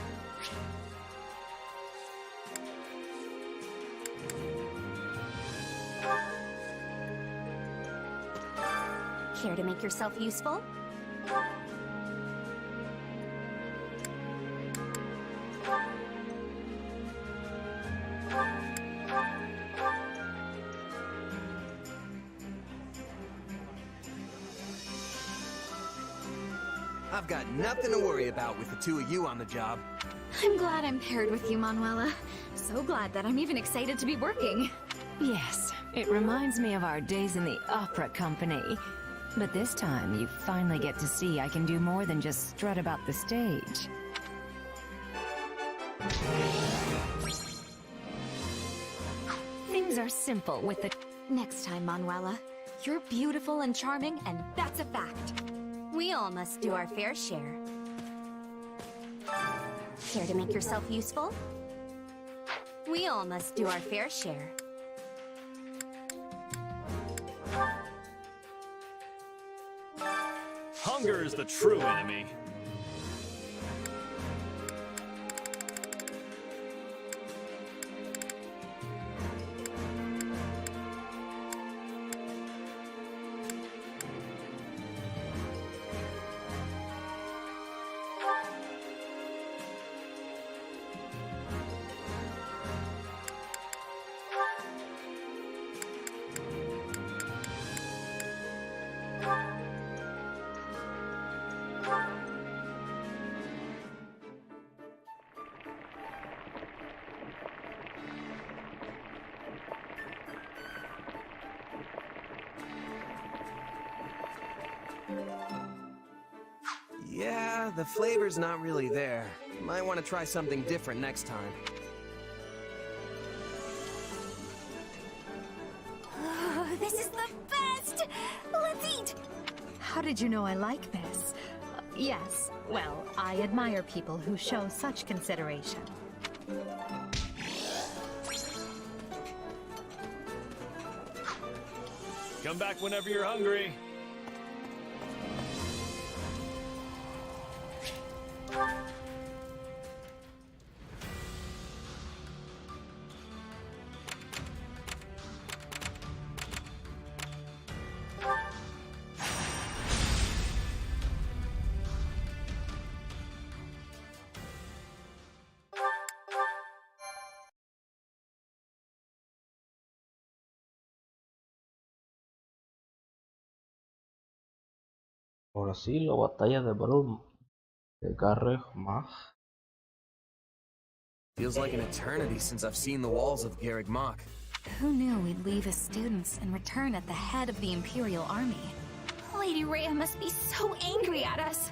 Care to make yourself useful?
I've got nothing to worry about with the two of you on the job.
I'm glad I'm paired with you, Manuela. So glad that I'm even excited to be working.
Yes, it reminds me of our days in the opera company. But this time, you finally get to see I can do more than just strut about the stage. Things are simple with the...
Next time, Manuela. You're beautiful and charming, and that's a fact. We all must do our fair share. Care to make yourself useful? We all must do our fair share.
Hunger is the true enemy.
Yeah, the flavor's not really there. Might want to try something different next time.
This is the best! Let's eat!
How did you know I like this? Yes, well, I admire people who show such consideration.
Come back whenever you're hungry.
Ahora sí, la batalla de Brum de Garreg-Mach.
Feels like an eternity since I've seen the walls of Garreg-Mach.
Who knew we'd leave as students and return at the head of the Imperial Army? Lady Rhea must be so angry at us.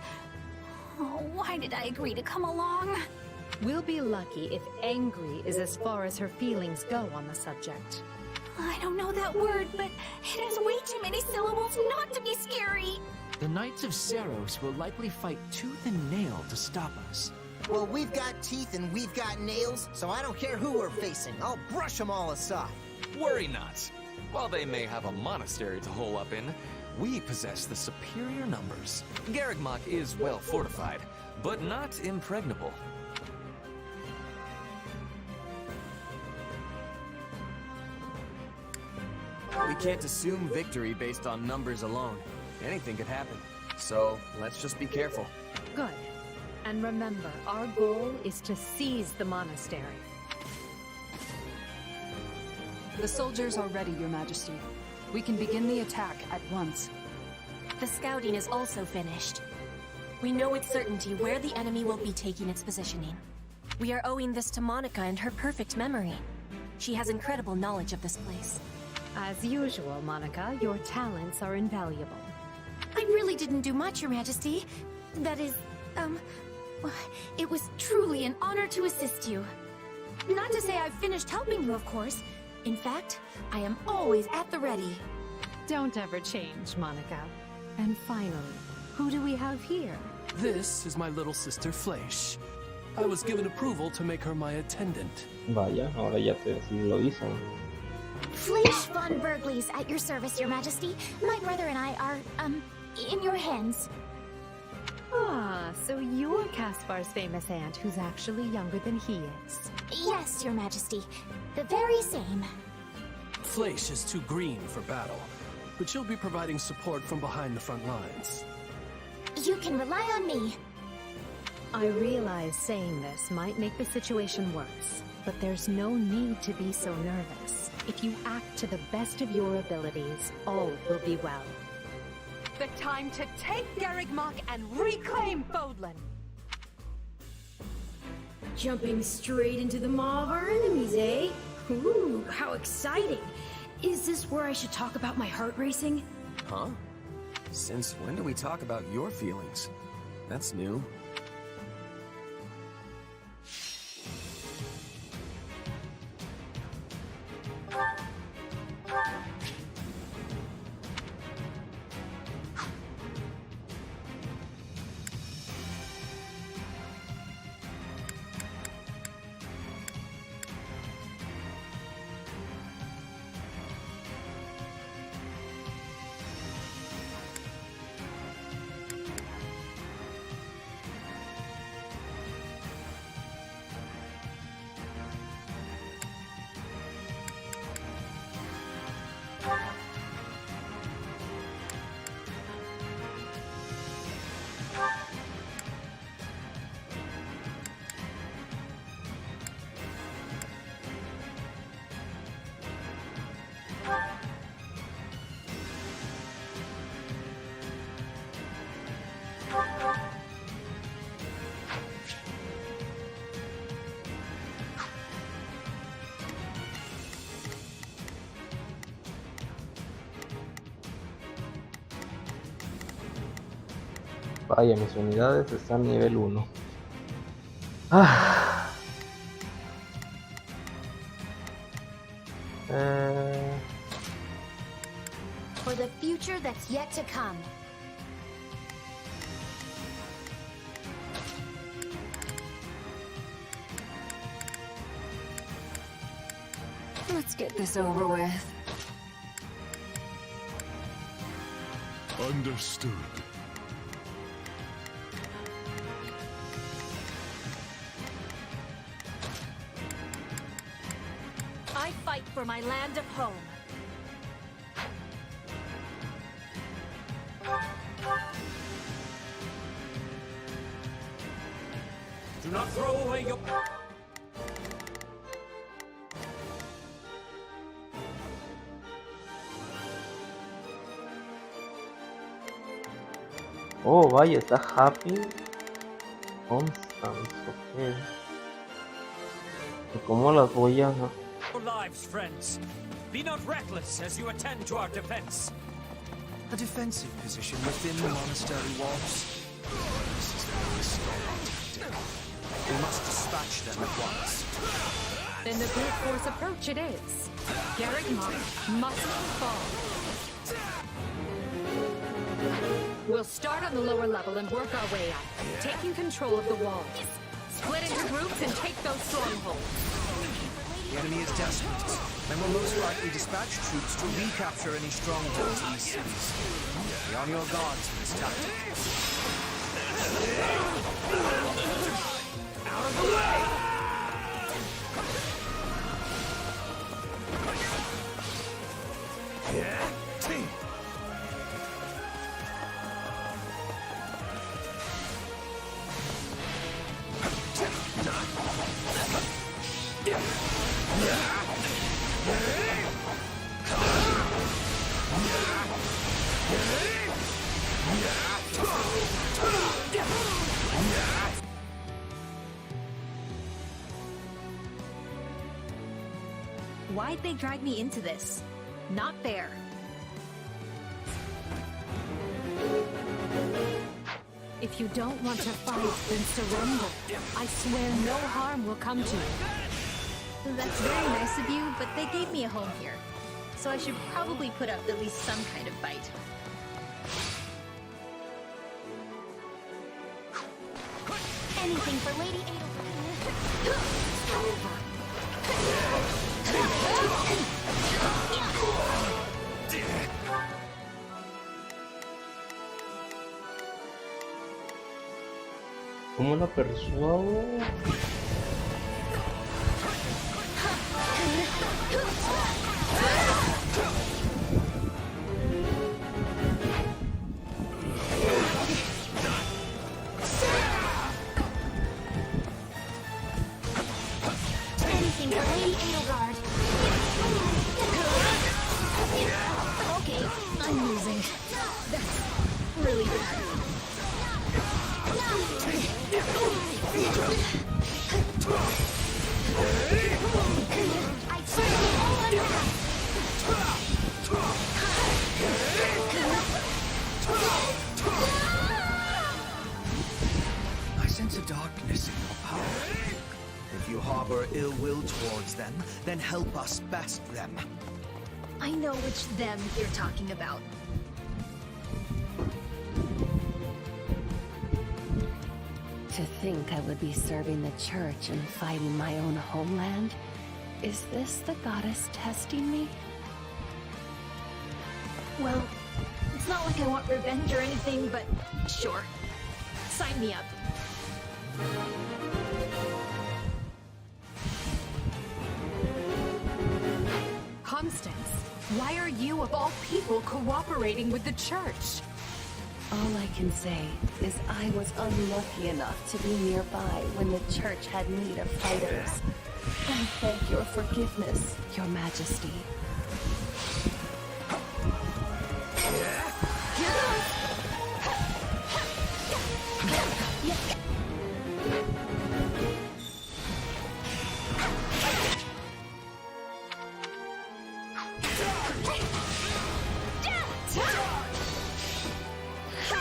Oh, why did I agree to come along?
We'll be lucky if angry is as far as her feelings go on the subject.
I don't know that word, but it has way too many syllables not to be scary.
The Knights of Seiros will likely fight tooth and nail to stop us.
Well, we've got teeth and we've got nails, so I don't care who we're facing. I'll brush them all aside.
Worry not. While they may have a monastery to hole up in, we possess the superior numbers. Garreg-Mach is well fortified, but not impregnable.
We can't assume victory based on numbers alone. Anything could happen. So, let's just be careful.
Good. And remember, our goal is to seize the monastery.
The soldiers are ready, Your Majesty. We can begin the attack at once.
The scouting is also finished. We know with certainty where the enemy will be taking its positioning. We are owing this to Monica and her perfect memory. She has incredible knowledge of this place.
As usual, Monica, your talents are invaluable.
I really didn't do much, Your Majesty. That is, it was truly an honor to assist you. Not to say I've finished helping you, of course. In fact, I am always at the ready.
Don't ever change, Monica. And finally, who do we have here?
This is my little sister Fleisch. I was given approval to make her my attendant.
Vaya, ahora ya te lo dicen.
Fleisch von Bergly's at your service, Your Majesty. My brother and I are, in your hands.
Ah, so you're Caspar's famous aunt who's actually younger than he is.
Yes, Your Majesty. The very same.
Fleisch is too green for battle. but you'll be providing support from behind the front lines.
You can rely on me.
I realize saying this might make the situation worse, but there's no need to be so nervous. If you act to the best of your abilities, all will be well.
The time to take Garrigmach and reclaim Fodlan!
Jumping straight into the maw of our enemies, eh? Ooh, how exciting! Is this where I should talk about my heart racing?
Huh? Since when do we talk about your feelings? That's new.
Vaya, mis unidades están nivel 1. Ah.
For the future that's yet to come.
Let's get this over with.
Understood.
I fight for my land of home.
Do not throw away your...
Oh, vaya, está Happy Constance, ok. ¿Y cómo las voy a...?
Your lives, friends. Be not reckless as you attend to our defense.
A defensive position within the monastery walls. This is very strong tactic. We must dispatch them at once.
Then the brute force approach it is. Garrigmach must fall. We'll start on the lower level and work our way up, taking control of the walls. Split into groups and take those strongholds.
The enemy is desperate, and will most likely dispatch troops to recapture any strongholds in these cities. Be on your guards for this tactic. Out of the way!
Why'd they drag me into this? Not fair.
If you don't want to fight, then surrender. I swear no harm will come to you.
That's very nice of you, but they gave me a home here. So I should probably put up at least some kind of fight.
Anything for Lady
¿Cómo la persuado?
them, then help us best them.
I know which them you're talking about.
To think I would be serving the church and fighting my own homeland? Is this the goddess testing me?
Well, it's not like I want revenge or anything, but sure. Sign me up.
Constance, why are you, of all people, cooperating with the church?
All I can say is I was unlucky enough to be nearby when the church had need of fighters. I beg your forgiveness, Your Majesty.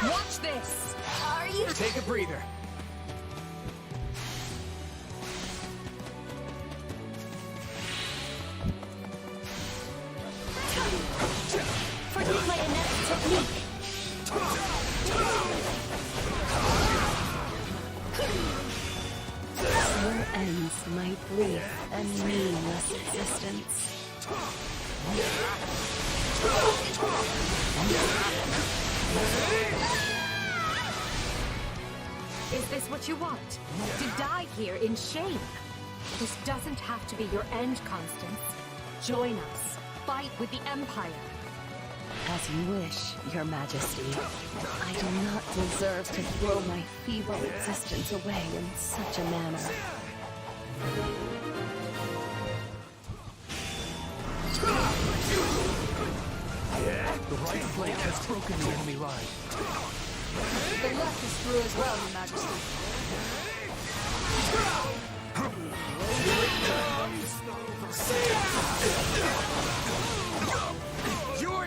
Watch this!
Are you—
Take a breather.
Forget my inept technique.
Here ends my brief and meaningless existence.
Is this what you want? To die here in shame? This doesn't have to be your end, Constance. Join us. Fight with the Empire.
As you wish, Your Majesty. I do not deserve to throw my feeble existence away in such a manner.
The right flank has broken the enemy line.
The left is through as well, Your Majesty.
You're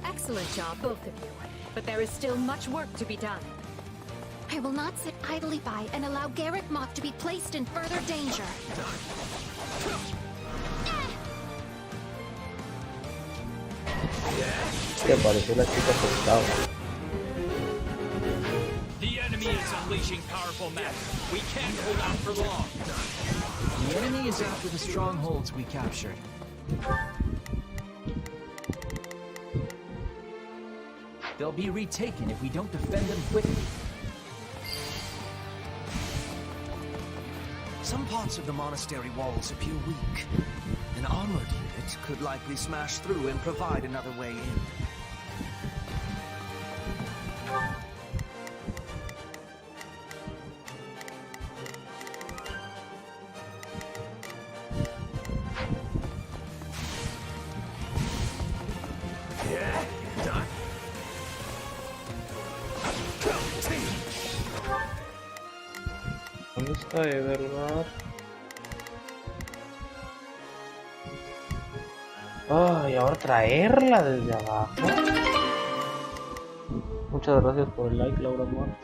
Excellent job, both of you. But there is still much work to be done.
I will not sit idly by and allow Garrick Moth to be placed in further danger.
Que apareció la chica asustado.
The enemy is unleashing powerful magic. We can't hold out for long.
The enemy is after the strongholds we captured. They'll be retaken if we don't defend them quickly. Some parts of the monastery walls appear weak. An armored unit could likely smash through and provide another way in.
¿Dónde está Evergar? Ah, y ahora traerla desde abajo. Muchas gracias por el like, Laura Mars.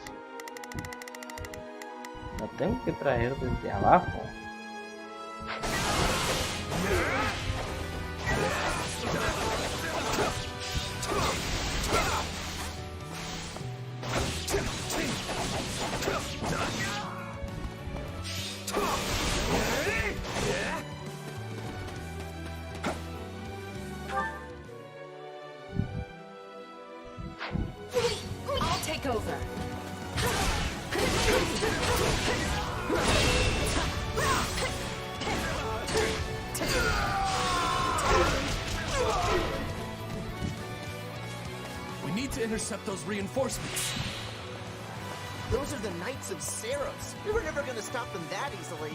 La tengo que traer desde abajo.
I'll take over.
We need to intercept those reinforcements.
Those are the Knights of Saros. We were never gonna stop them that easily.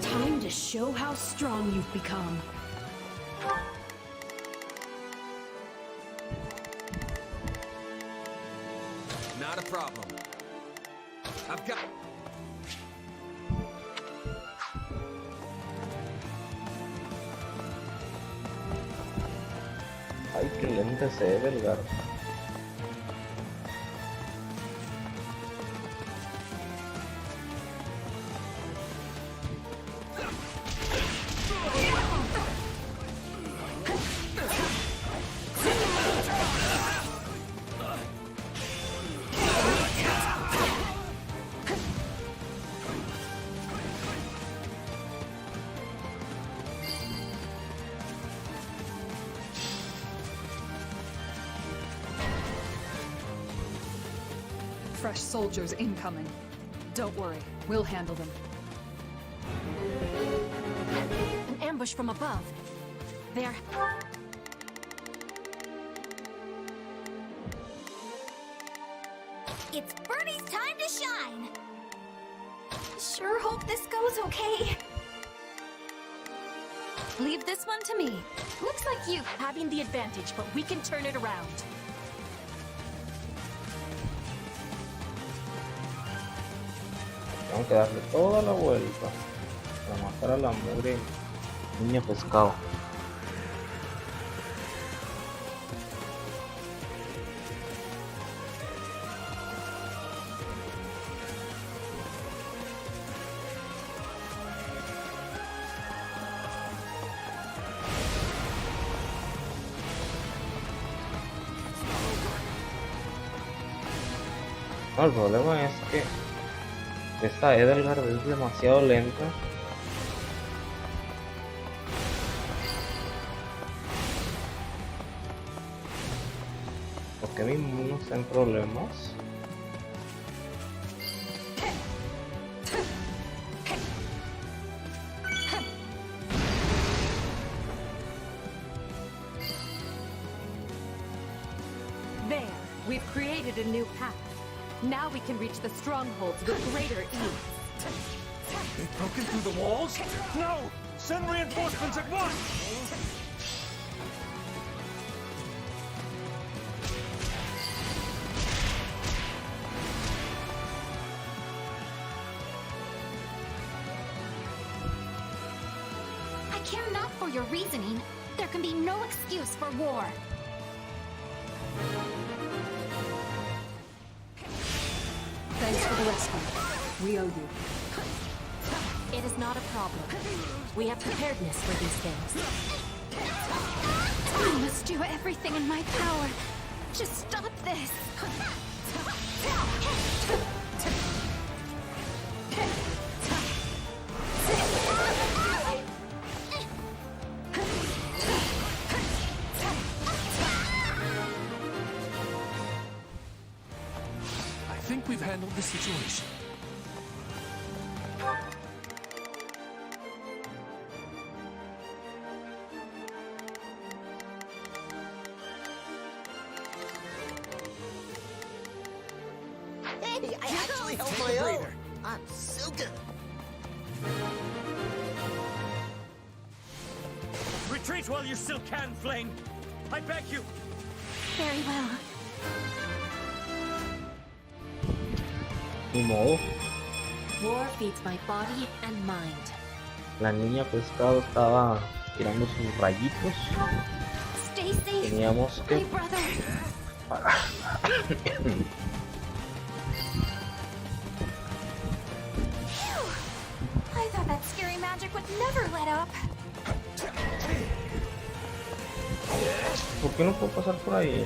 Time to show how strong you've become.
Not a problem. I've got...
Ay, qué lenta es Evergar.
fresh soldiers incoming. Don't worry, we'll handle them.
An ambush from above. There.
It's Bernie's time to shine! Sure hope this goes okay.
Leave this one to me. Looks like you having the advantage, but we can turn it around.
Tengo que darle toda la vuelta para matar a la mugre niña pescado. No, el problema es que esta Edelgard es demasiado lenta. Porque mi mono está en problemas.
There, we've created a new path. Now we can reach the strongholds with greater ease.
They've broken through the walls? No! Send reinforcements at once!
I care not for your reasoning. There can be no excuse for war.
Thanks for the rescue. We owe you.
It is not a problem. We have preparedness for these things.
I must do everything in my power to stop this.
I think we've handled the situation.
Hey, I actually held my own. I'm so good.
Retreat while you still can, Flame. I beg you.
Very well.
Ni modo.
War feeds my body and mind.
La niña pescado estaba tirando sus rayitos.
Stay safe,
Teníamos que
my brother. I thought that scary magic would never let up.
¿Por qué no puedo pasar por ahí?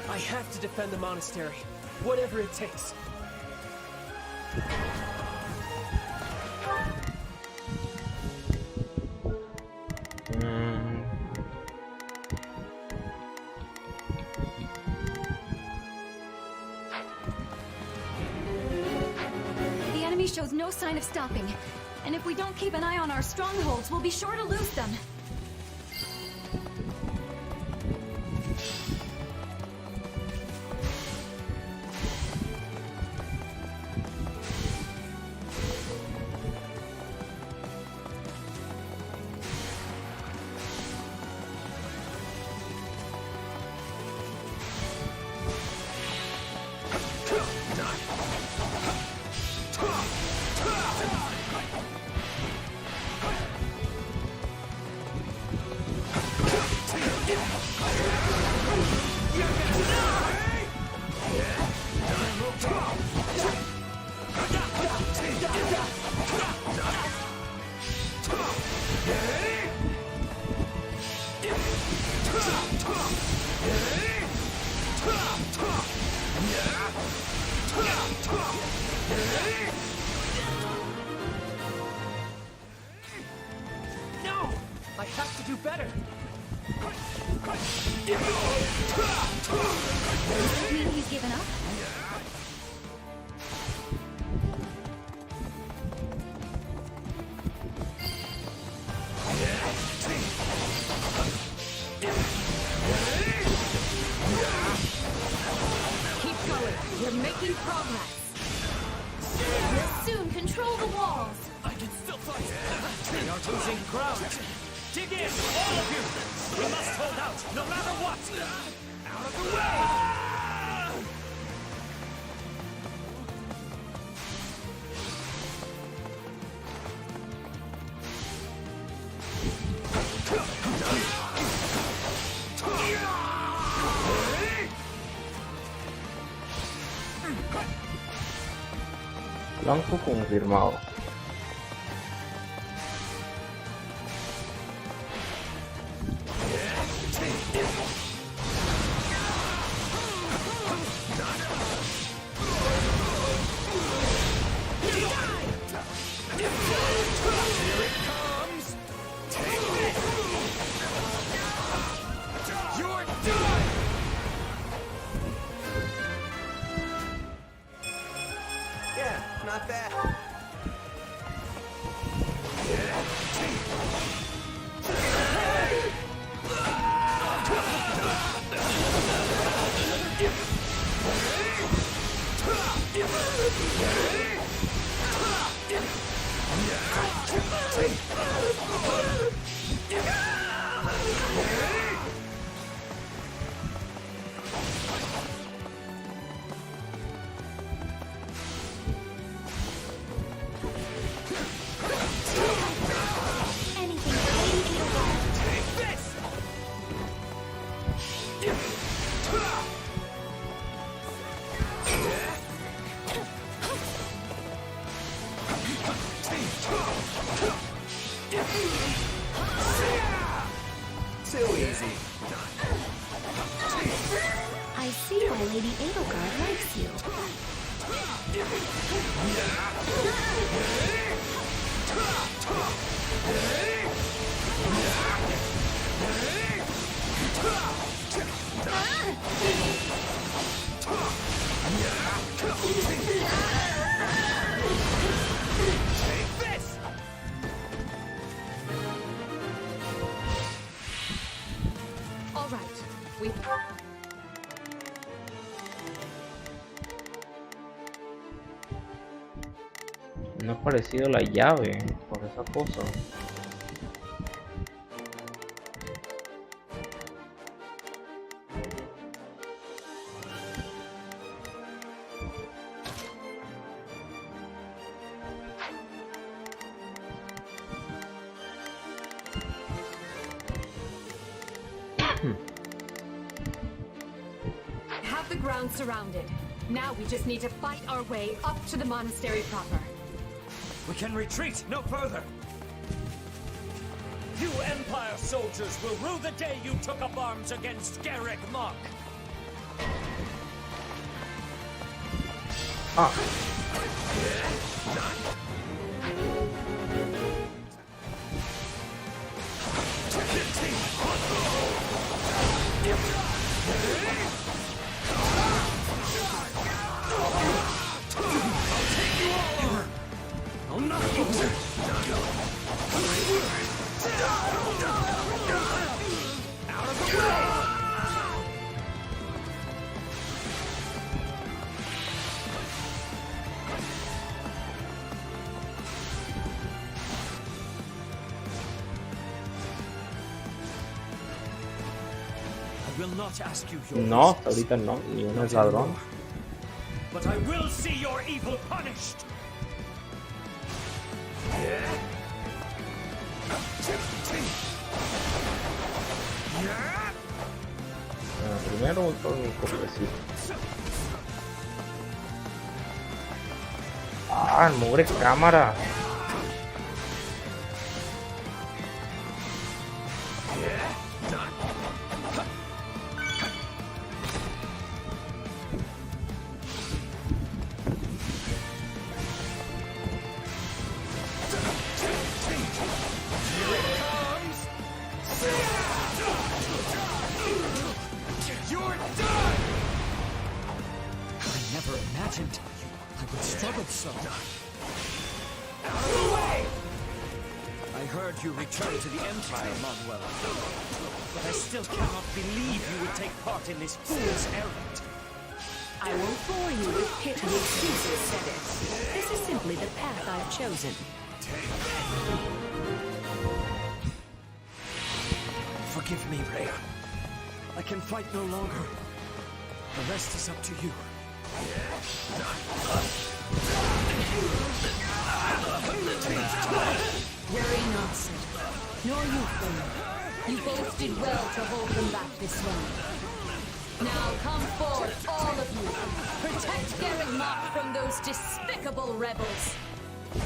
I have to defend the monastery, whatever it takes.
The enemy shows no sign of stopping. And if we don't keep an eye on our strongholds, we'll be sure to lose them.
No! I have to do better!
Control the walls!
I can still fight. We are losing ground. Dig in, all of you! We must hold out, no matter what! Out of the way!
Blanco confirmado.
Not bad.
Too easy.
I see why Lady Edelgard likes you.
All right, we.
No ha aparecido la llave por esa cosa.
Have the ground surrounded. Now we just need to fight our way up to the monastery proper.
We can retreat no further. You Empire soldiers will rue the day you took up arms against Garrick Mach.
No, hasta ahorita no, ni uno es ladrón.
But I will see your evil punished.
Primero un cortecito. Ah, el mugre cámara.
You returned to the Empire, Manuel. But I still cannot believe you would take part in this fool's errand.
I won't bore you with pithy excuses, Senate. This is simply the path I've
chosen.
Forgive me, Rhea. I can fight no longer. The rest is up to you.
Worry not, Sid. Nor you, Flynn. You both did well to hold them back this long. Now come forth, all of you. Protect Garrett Mott from those despicable rebels.
So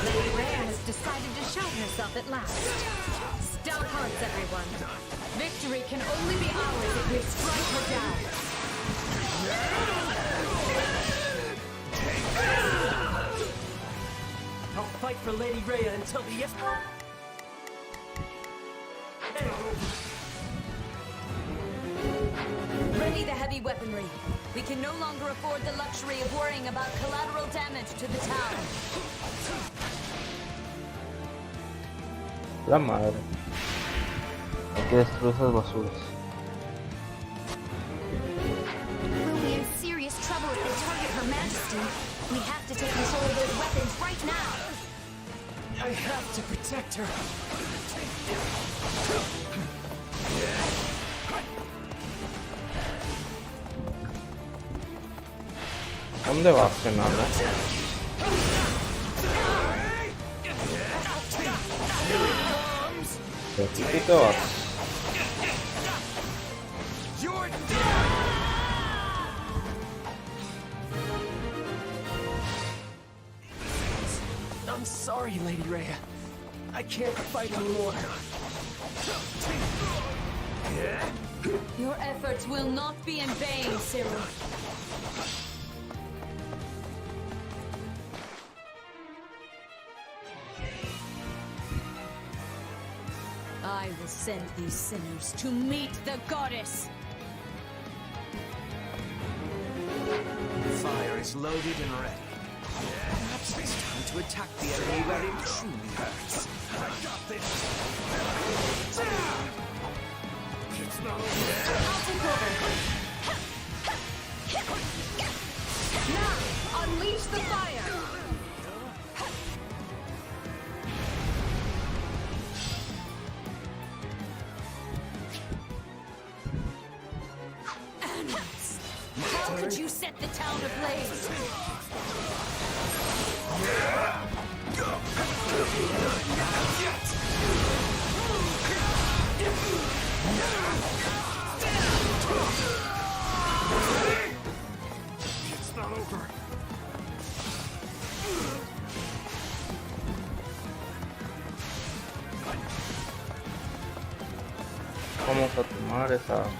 Lady Rhea has decided to show herself at last. Stout hearts, everyone. Victory can only be ours if we strike her down.
I'll fight for Lady Rhea until the end.
Ready the heavy weaponry. We can no longer afford the luxury of worrying about collateral damage to the town.
La madre. Hay que destruir esas basuras.
We'll be in serious trouble if they target Her Majesty. We have to take control of those weapons right now.
I have to protect her.
¿Dónde vas, enano? ¿De aquí tú te vas?
I'm sorry, Lady Rhea. I can't fight anymore.
Your efforts will not be in vain, Cyril. I will send these sinners to meet the goddess.
The fire is loaded and ready. Perhaps it's time to attack the enemy where it truly hurts. I got this. It's not over.
I'll take over. Now, unleash the fire!
How could you set the town ablaze?
It's not over.
Vamos a tomar esa.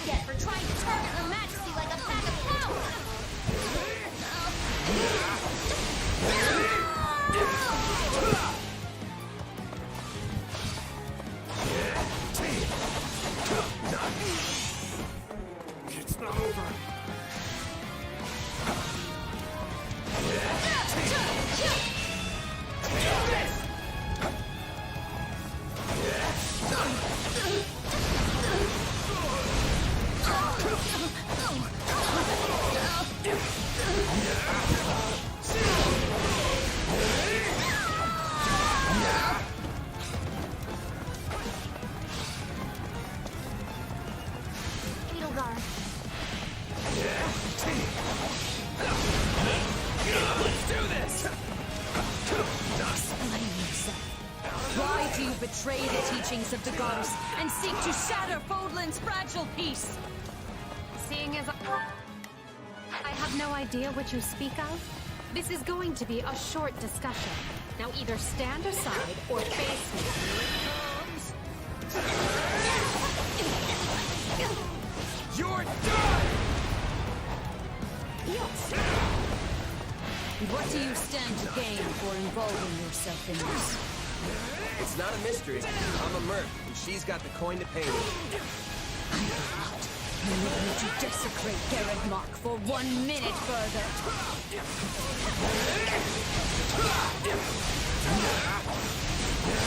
Get for trying to target Her Majesty like a bag of powder.
It's not over.
Edelgard.
Let's do this!
Explain yourself. Why do you betray the teachings of the goddess and seek to shatter Fodlan's fragile peace?
Seeing as I have no idea what you speak of, this is going to be a short discussion. Now either stand aside or face me.
You're done!
Yes. What do you stand to gain for involving yourself in this?
It's not a mystery. I'm a merc, and she's got the coin to pay me.
Permit me to desecrate Garreg Mach for 1 minute further.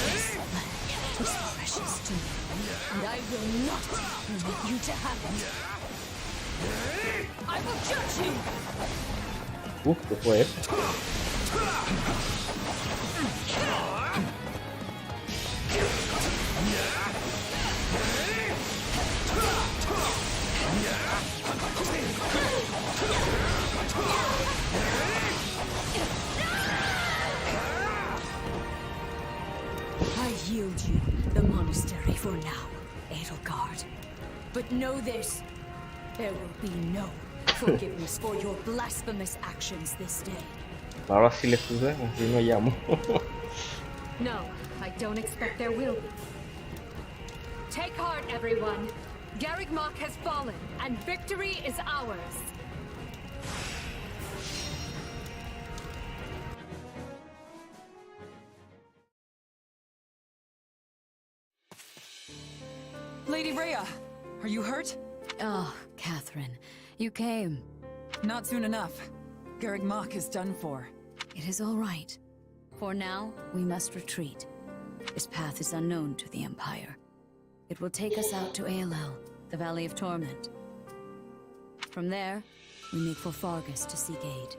This land is precious to me, and I will not permit you to have it. I will judge you!
¿Qué fue eso?
I yield you the monastery for now, Edelgard. But know this, there will be no forgiveness for your blasphemous actions this day.
Ahora sí le puse, así me llamo.
No, I don't expect there will be. Take heart, everyone. Garreg Mach has fallen, and victory is ours.
Lady Rhea, are you hurt?
Oh, Catherine, you came.
Not soon enough. Garreg Mach is done for.
It is all right. For now, we must retreat. This path is unknown to the Empire. It will take us out to Aelel, the Valley of Torment. From there, we make for Fargus to seek aid.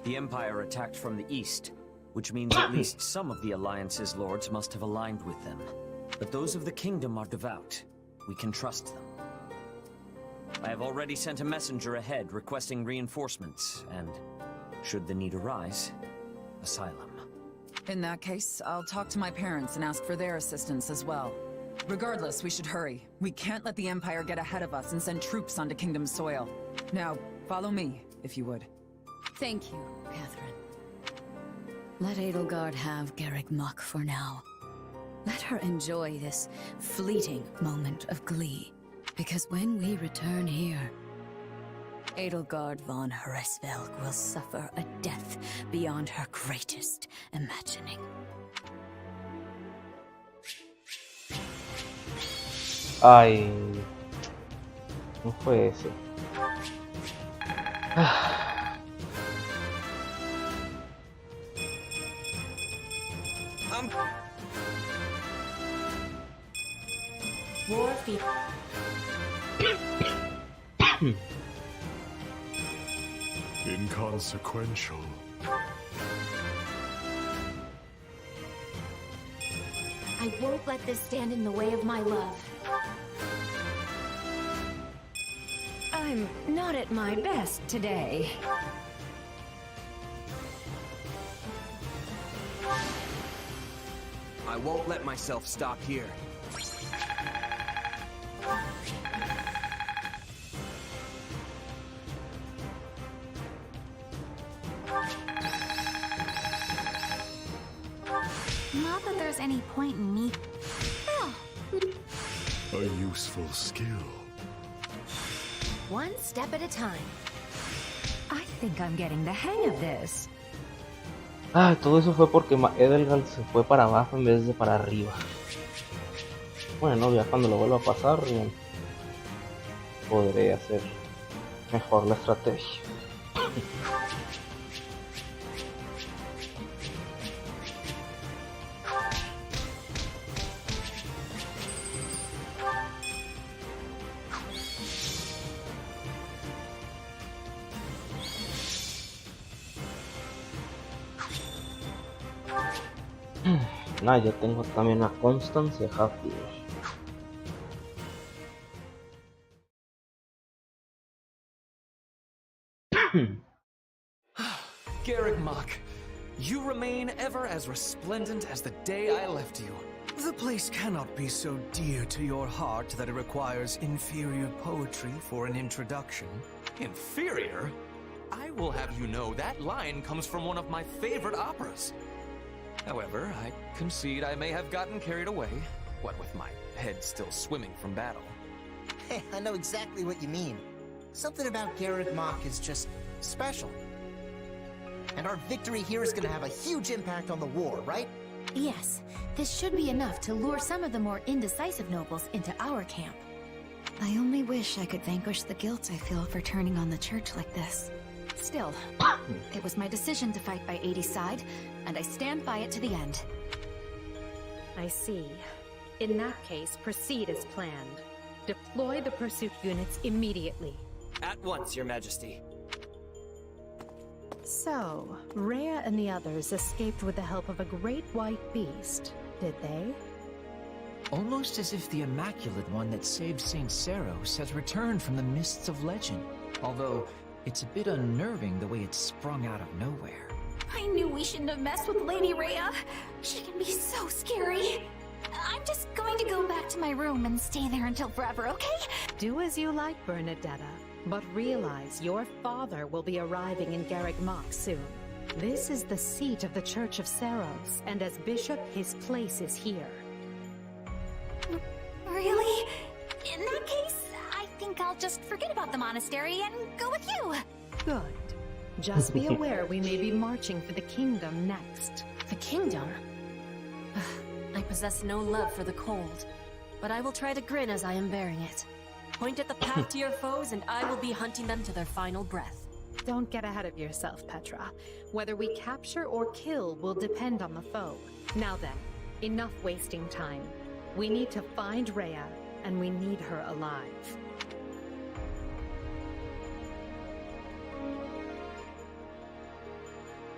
The Empire attacked from the east, which means at least some of the Alliance's lords must have aligned with them. But those of the Kingdom are devout. We can trust them. I have already sent a messenger ahead requesting reinforcements, and, should the need arise, asylum.
In that case, I'll talk to my parents and ask for their assistance as well. Regardless, we should hurry. We can't let the Empire get ahead of us and send troops onto Kingdom soil. Now, follow me, if you would.
Thank you, Catherine. Let Edelgard have Garreg Mach for now. Let her enjoy this fleeting moment of glee. Because when we return here, Edelgard von Hresvelg will suffer a death beyond her greatest imagining.
Ay, no fue ese.
War fever.
Inconsequential.
I won't let this stand in the way of my love.
I'm not at my best today.
I won't let myself stop here.
Not that there's any point in me.
A useful skill.
One step at a time.
I think I'm getting the hang of this.
Ah, todo eso fue porque Edelgard se fue para abajo en vez de para arriba. Bueno, ya cuando lo vuelva a pasar, bien, podré hacer mejor la estrategia. Nah, yo tengo también a Constance y a Happy.
Garreg Mach, you remain ever as resplendent as the day I left you.
The place cannot be so dear to your heart that it requires inferior poetry for an introduction.
Inferior? I will have you know that line comes from one of my favorite operas. However, I concede I may have gotten carried away, what with my head still swimming from battle.
Hey, I know exactly what you mean. Something about Garreg Mach is just special. And our victory here is gonna have a huge impact on the war, right?
Yes, this should be enough to lure some of the more indecisive nobles into our camp. I only wish I could vanquish the guilt I feel for turning on the church like this. Still, it was my decision to fight by 80's side, and I stand by it to the end.
I see. In that case, proceed as planned. Deploy the pursuit units immediately.
At once, Your Majesty.
So, Rhea and the others escaped with the help of a great white beast, did they?
Almost as if the Immaculate One that saved St. Seros has returned from the mists of legend. Although, it's a bit unnerving the way it sprung out of nowhere.
I knew we shouldn't have messed with Lady Rhea. She can be so scary. I'm just going to go back to my room and stay there until forever, okay?
Do as you like, Bernadetta. But realize your father will be arriving in Garreg Mach soon. This is the seat of the Church of Seros, and as bishop, his place is here.
Really? In that case, I think I'll just forget about the monastery and go with you.
Good. Just be aware we may be marching for the kingdom next.
The kingdom? I possess no love for the cold, but I will try to grin as I am bearing it. Point at the path to your foes, and I will be hunting them to their final breath.
Don't get ahead of yourself, Petra. Whether we capture or kill will depend on the foe. Now then, enough wasting time. We need to find Rhea, and we need her alive.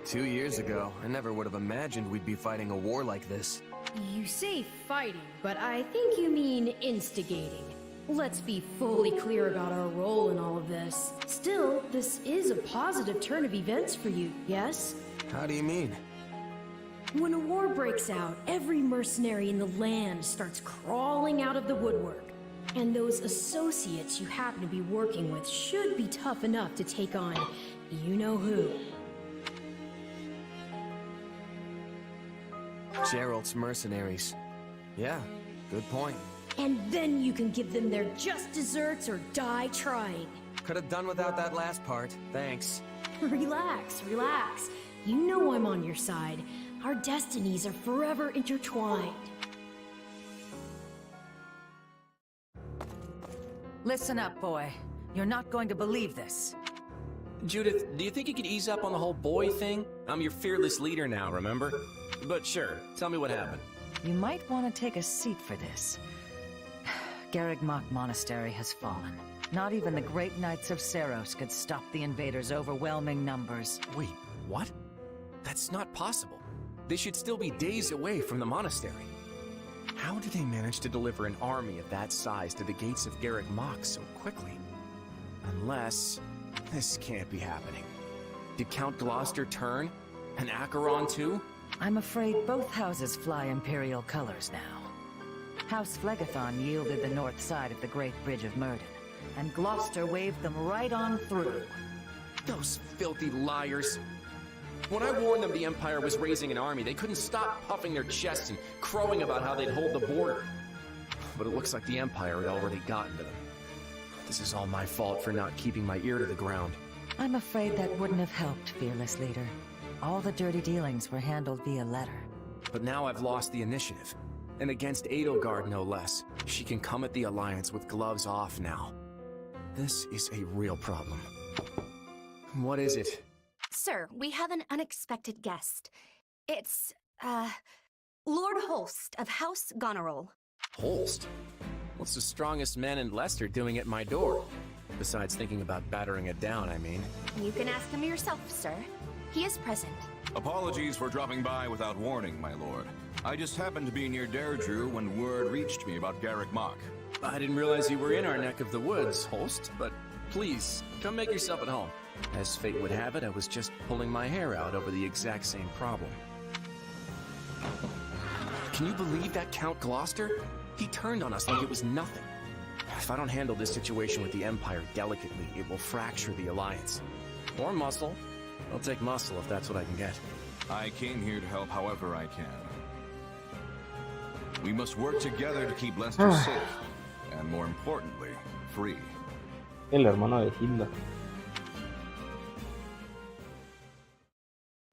Two years ago, I never would have imagined we'd be fighting a war like this.
You say fighting, but I think you mean instigating. Let's be fully clear about our role in all of this. Still, this is a positive turn of events for you, yes?
How do you mean?
When a war breaks out, every mercenary in the land starts crawling out of the woodwork. And those associates you happen to be working with should be tough enough to take on you-know-who.
Gerald's mercenaries. Yeah, good point.
And then you can give them their just desserts or die trying.
Could have done without that last part, thanks.
Relax, relax. You know I'm on your side. Our destinies are forever intertwined.
Listen up, boy. You're not going to believe this.
Judith, do you think you could ease up on the whole boy thing? I'm your fearless leader now, remember? But sure, tell me what happened.
You might want to take a seat for this. Garreg Mach Monastery has fallen. Not even the great knights of Seros could stop the invaders' overwhelming numbers.
Wait, what? That's not possible. They should still be days away from the monastery. How did they manage to deliver an army of that size to the gates of Garreg Mach so quickly? Unless... this can't be happening. Did Count Gloucester turn? And Acheron too?
I'm afraid both houses fly Imperial colors now. House Phlegethon yielded the north side of the Great Bridge of Murden, and Gloucester waved them right on through.
Those filthy liars! When I warned them the Empire was raising an army, they couldn't stop puffing their chests and crowing about how they'd hold the border. But it looks like the Empire had already gotten to them. This is all my fault for not keeping my ear to the ground.
I'm afraid that wouldn't have helped, fearless leader. All the dirty dealings were handled via letter.
But now I've lost the initiative. And against Edelgard, no less. She can come at the Alliance with gloves off now. This is a real problem. What is it?
Sir, we have an unexpected guest. It's, Lord Holst of House Goneril.
Holst? What's the strongest man in Leicester doing at my door? Besides thinking about battering it down, I mean.
You can ask him yourself, sir. He is present.
Apologies for dropping by without warning, my lord. I just happened to be near Deirdre when word reached me about Garreg Mach.
I didn't realize you were in our neck of the woods, Holst, but please, come make yourself at home. As fate would have it, I was just pulling my hair out over the exact same problem. Can you believe that Count Gloucester? He turned on us like it was nothing. If I don't handle this situation with the Empire delicately, it will fracture the Alliance. Or muscle. I'll take muscle if that's what I can get.
I came here to help however I can. We must work together to keep Leicester safe, and more importantly, free.
El hermano de Hilda.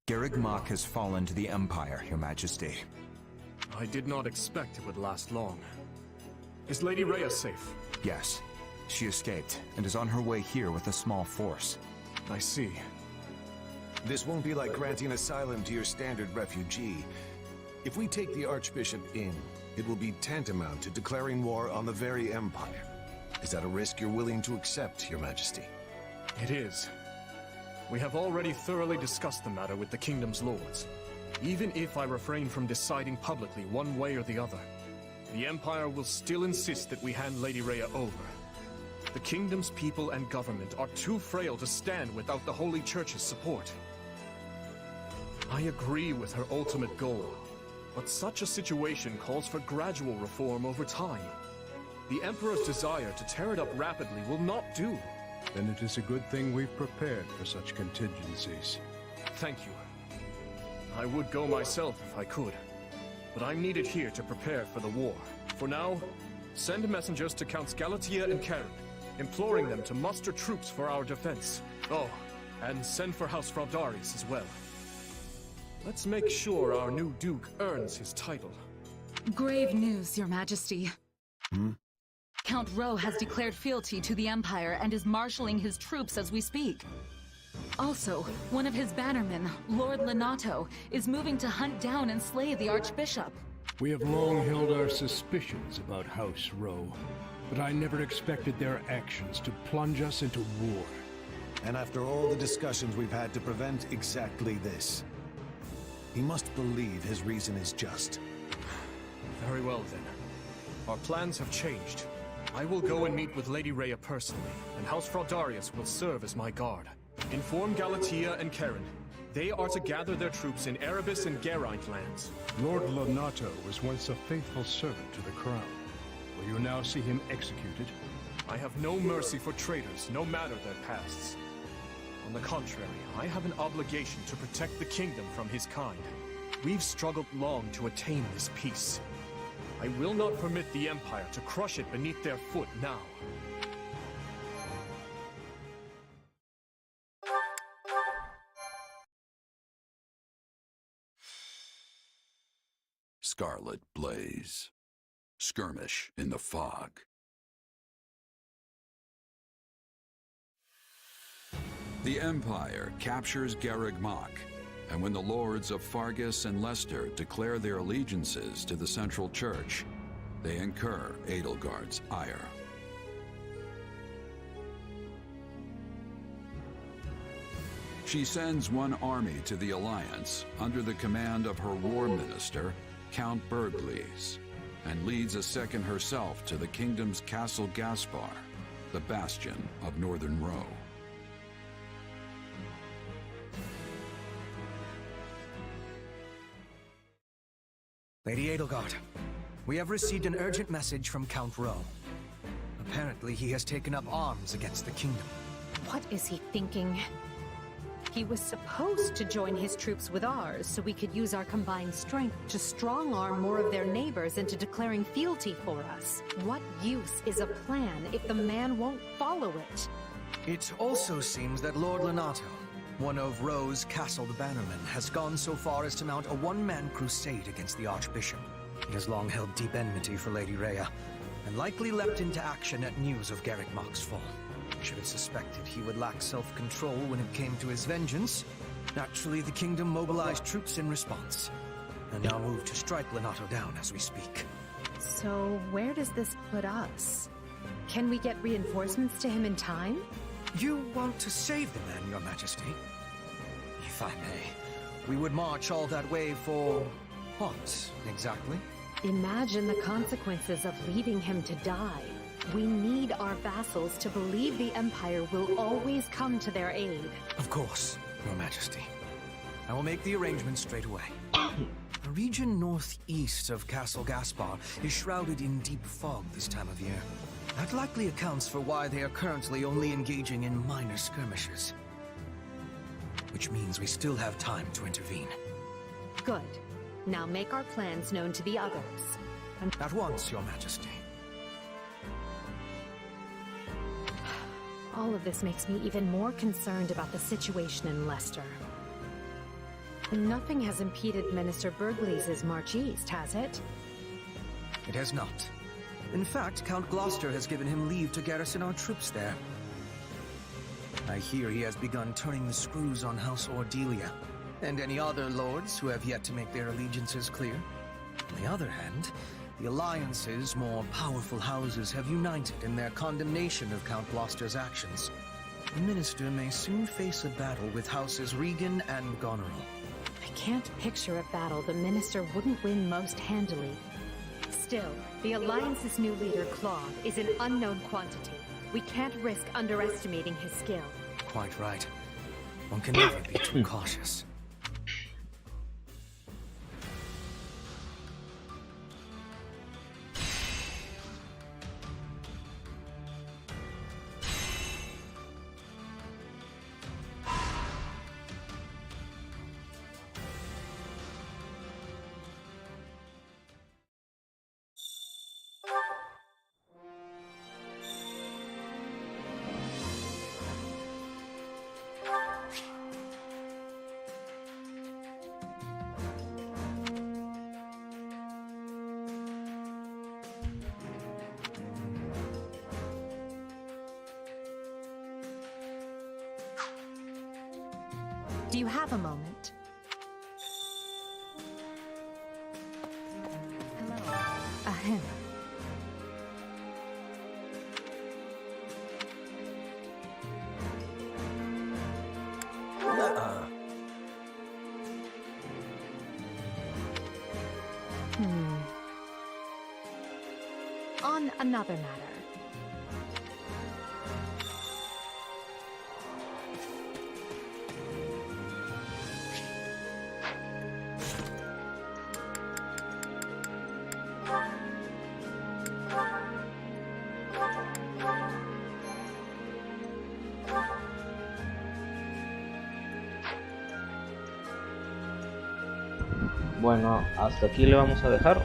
Garreg Mach has fallen to the Empire, Your Majesty.
I did not expect it would last long. Is Lady Rhea safe?
Yes. She escaped, and is on her way here with a small force.
I see.
This won't be like granting asylum to your standard refugee. If we take the Archbishop in, it will be tantamount to declaring war on the very Empire. Is that a risk you're willing to accept, Your Majesty?
It is. We have already thoroughly discussed the matter with the Kingdom's lords. Even if I refrain from deciding publicly one way or the other, the Empire will still insist that we hand Lady Rhea over. The Kingdom's people and government are too frail to stand without the Holy Church's support. I agree with her ultimate goal, but such a situation calls for gradual reform over time. The Emperor's desire to tear it up rapidly will not do.
Then it is a good thing we've prepared for such contingencies.
Thank you. I would go myself if I could, but I'm needed here to prepare for the war. For now, send messengers to Counts Galatea and Karen, imploring them to muster troops for our defense. Oh, and send for House Fraudarius as well. Let's make sure our new Duke earns his title.
Grave news, Your Majesty. Count Ro has declared fealty to the Empire and is marshalling his troops as we speak. Also, one of his bannermen, Lord Lenato, is moving to hunt down and slay the Archbishop.
We have long held our suspicions about House Ro, but I never expected their actions to plunge us into war.
And after all the discussions we've had to prevent exactly this, he must believe his reason is just.
Very well then. Our plans have changed. I will go and meet with Lady Rhea personally, and House Fraudarius will serve as my guard. Inform Galatea and Karen. They are to gather their troops in Erebus and Geraint lands.
Lord Lenato was once a faithful servant to the crown. Will you now see him executed?
I have no mercy for traitors, no matter their pasts. On the contrary, I have an obligation to protect the kingdom from his kind. We've struggled long to attain this peace. I will not permit the Empire to crush it beneath their foot now.
Scarlet Blaze. Skirmish in the fog. The Empire captures Garreg Mach, and when the lords of Fargus and Leicester declare their allegiances to the Central Church, they incur Edelgard's ire. She sends one army to the Alliance under the command of her war minister, Count Bergles, and leads a second herself to the kingdom's Castle Gaspar, the bastion of Northern Row.
Lady Edelgard, we have received an urgent message from Count Ro. Apparently, he has taken up arms against the kingdom.
What is he thinking? He was supposed to join his troops with ours so we could use our combined strength to strong-arm more of their neighbors into declaring fealty for us. What use is a plan if the man won't follow it?
It also seems that Lord Lenato, one of Ro's castled bannermen, has gone so far as to mount a one-man crusade against the Archbishop. He has long held deep enmity for Lady Rhea, and likely leapt into action at news of Garreg Mach's fall. I should have suspected he would lack self-control when it came to his vengeance. Naturally, the kingdom mobilized troops in response, and now move to strike Lenato down as we speak.
So where does this put us? Can we get reinforcements to him in time?
You want to save the man, Your Majesty? If I may, we would march all that way for what, exactly?
Imagine the consequences of leaving him to die. We need our vassals to believe the Empire will always come to their aid.
Of course, Your Majesty. I will make the arrangements straight away. The region northeast of Castle Gaspar is shrouded in deep fog this time of year. That likely accounts for why they are currently only engaging in minor skirmishes. Which means we still have time to intervene.
Good. Now make our plans known to the others.
At once, Your Majesty.
All of this makes me even more concerned about the situation in Leicester. Nothing has impeded Minister Berglies' march east, has it?
It has not. In fact, Count Gloucester has given him leave to garrison our troops there. I hear he has begun turning the screws on House Ordelia, and any other lords who have yet to make their allegiances clear. On the other hand, the Alliance's more powerful houses have united in their condemnation of Count Gloucester's actions. The Minister may soon face a battle with Houses Regan and Goneril.
I can't picture a battle the Minister wouldn't win most handily. Still, the Alliance's new leader, Claude, is an unknown quantity. We can't risk underestimating his skill.
Quite right. One can never be too cautious.
Do you have a moment? Hello. Ahem. On another matter.
Bueno, hasta aquí le vamos a dejar.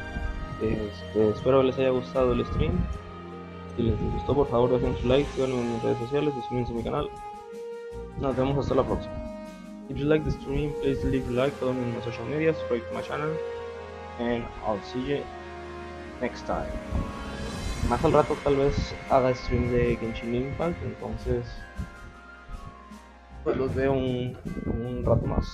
Espero les haya gustado el stream. Si les gustó, por favor dejen su like, síganme en mis redes sociales, suscríbanse a mi canal. Nos vemos hasta la próxima. If you like the stream, please leave a like, follow me on my social media, subscribe to my channel, and I'll see you next time. Más al rato tal vez haga stream de Genshin Impact, entonces pues los veo un rato más.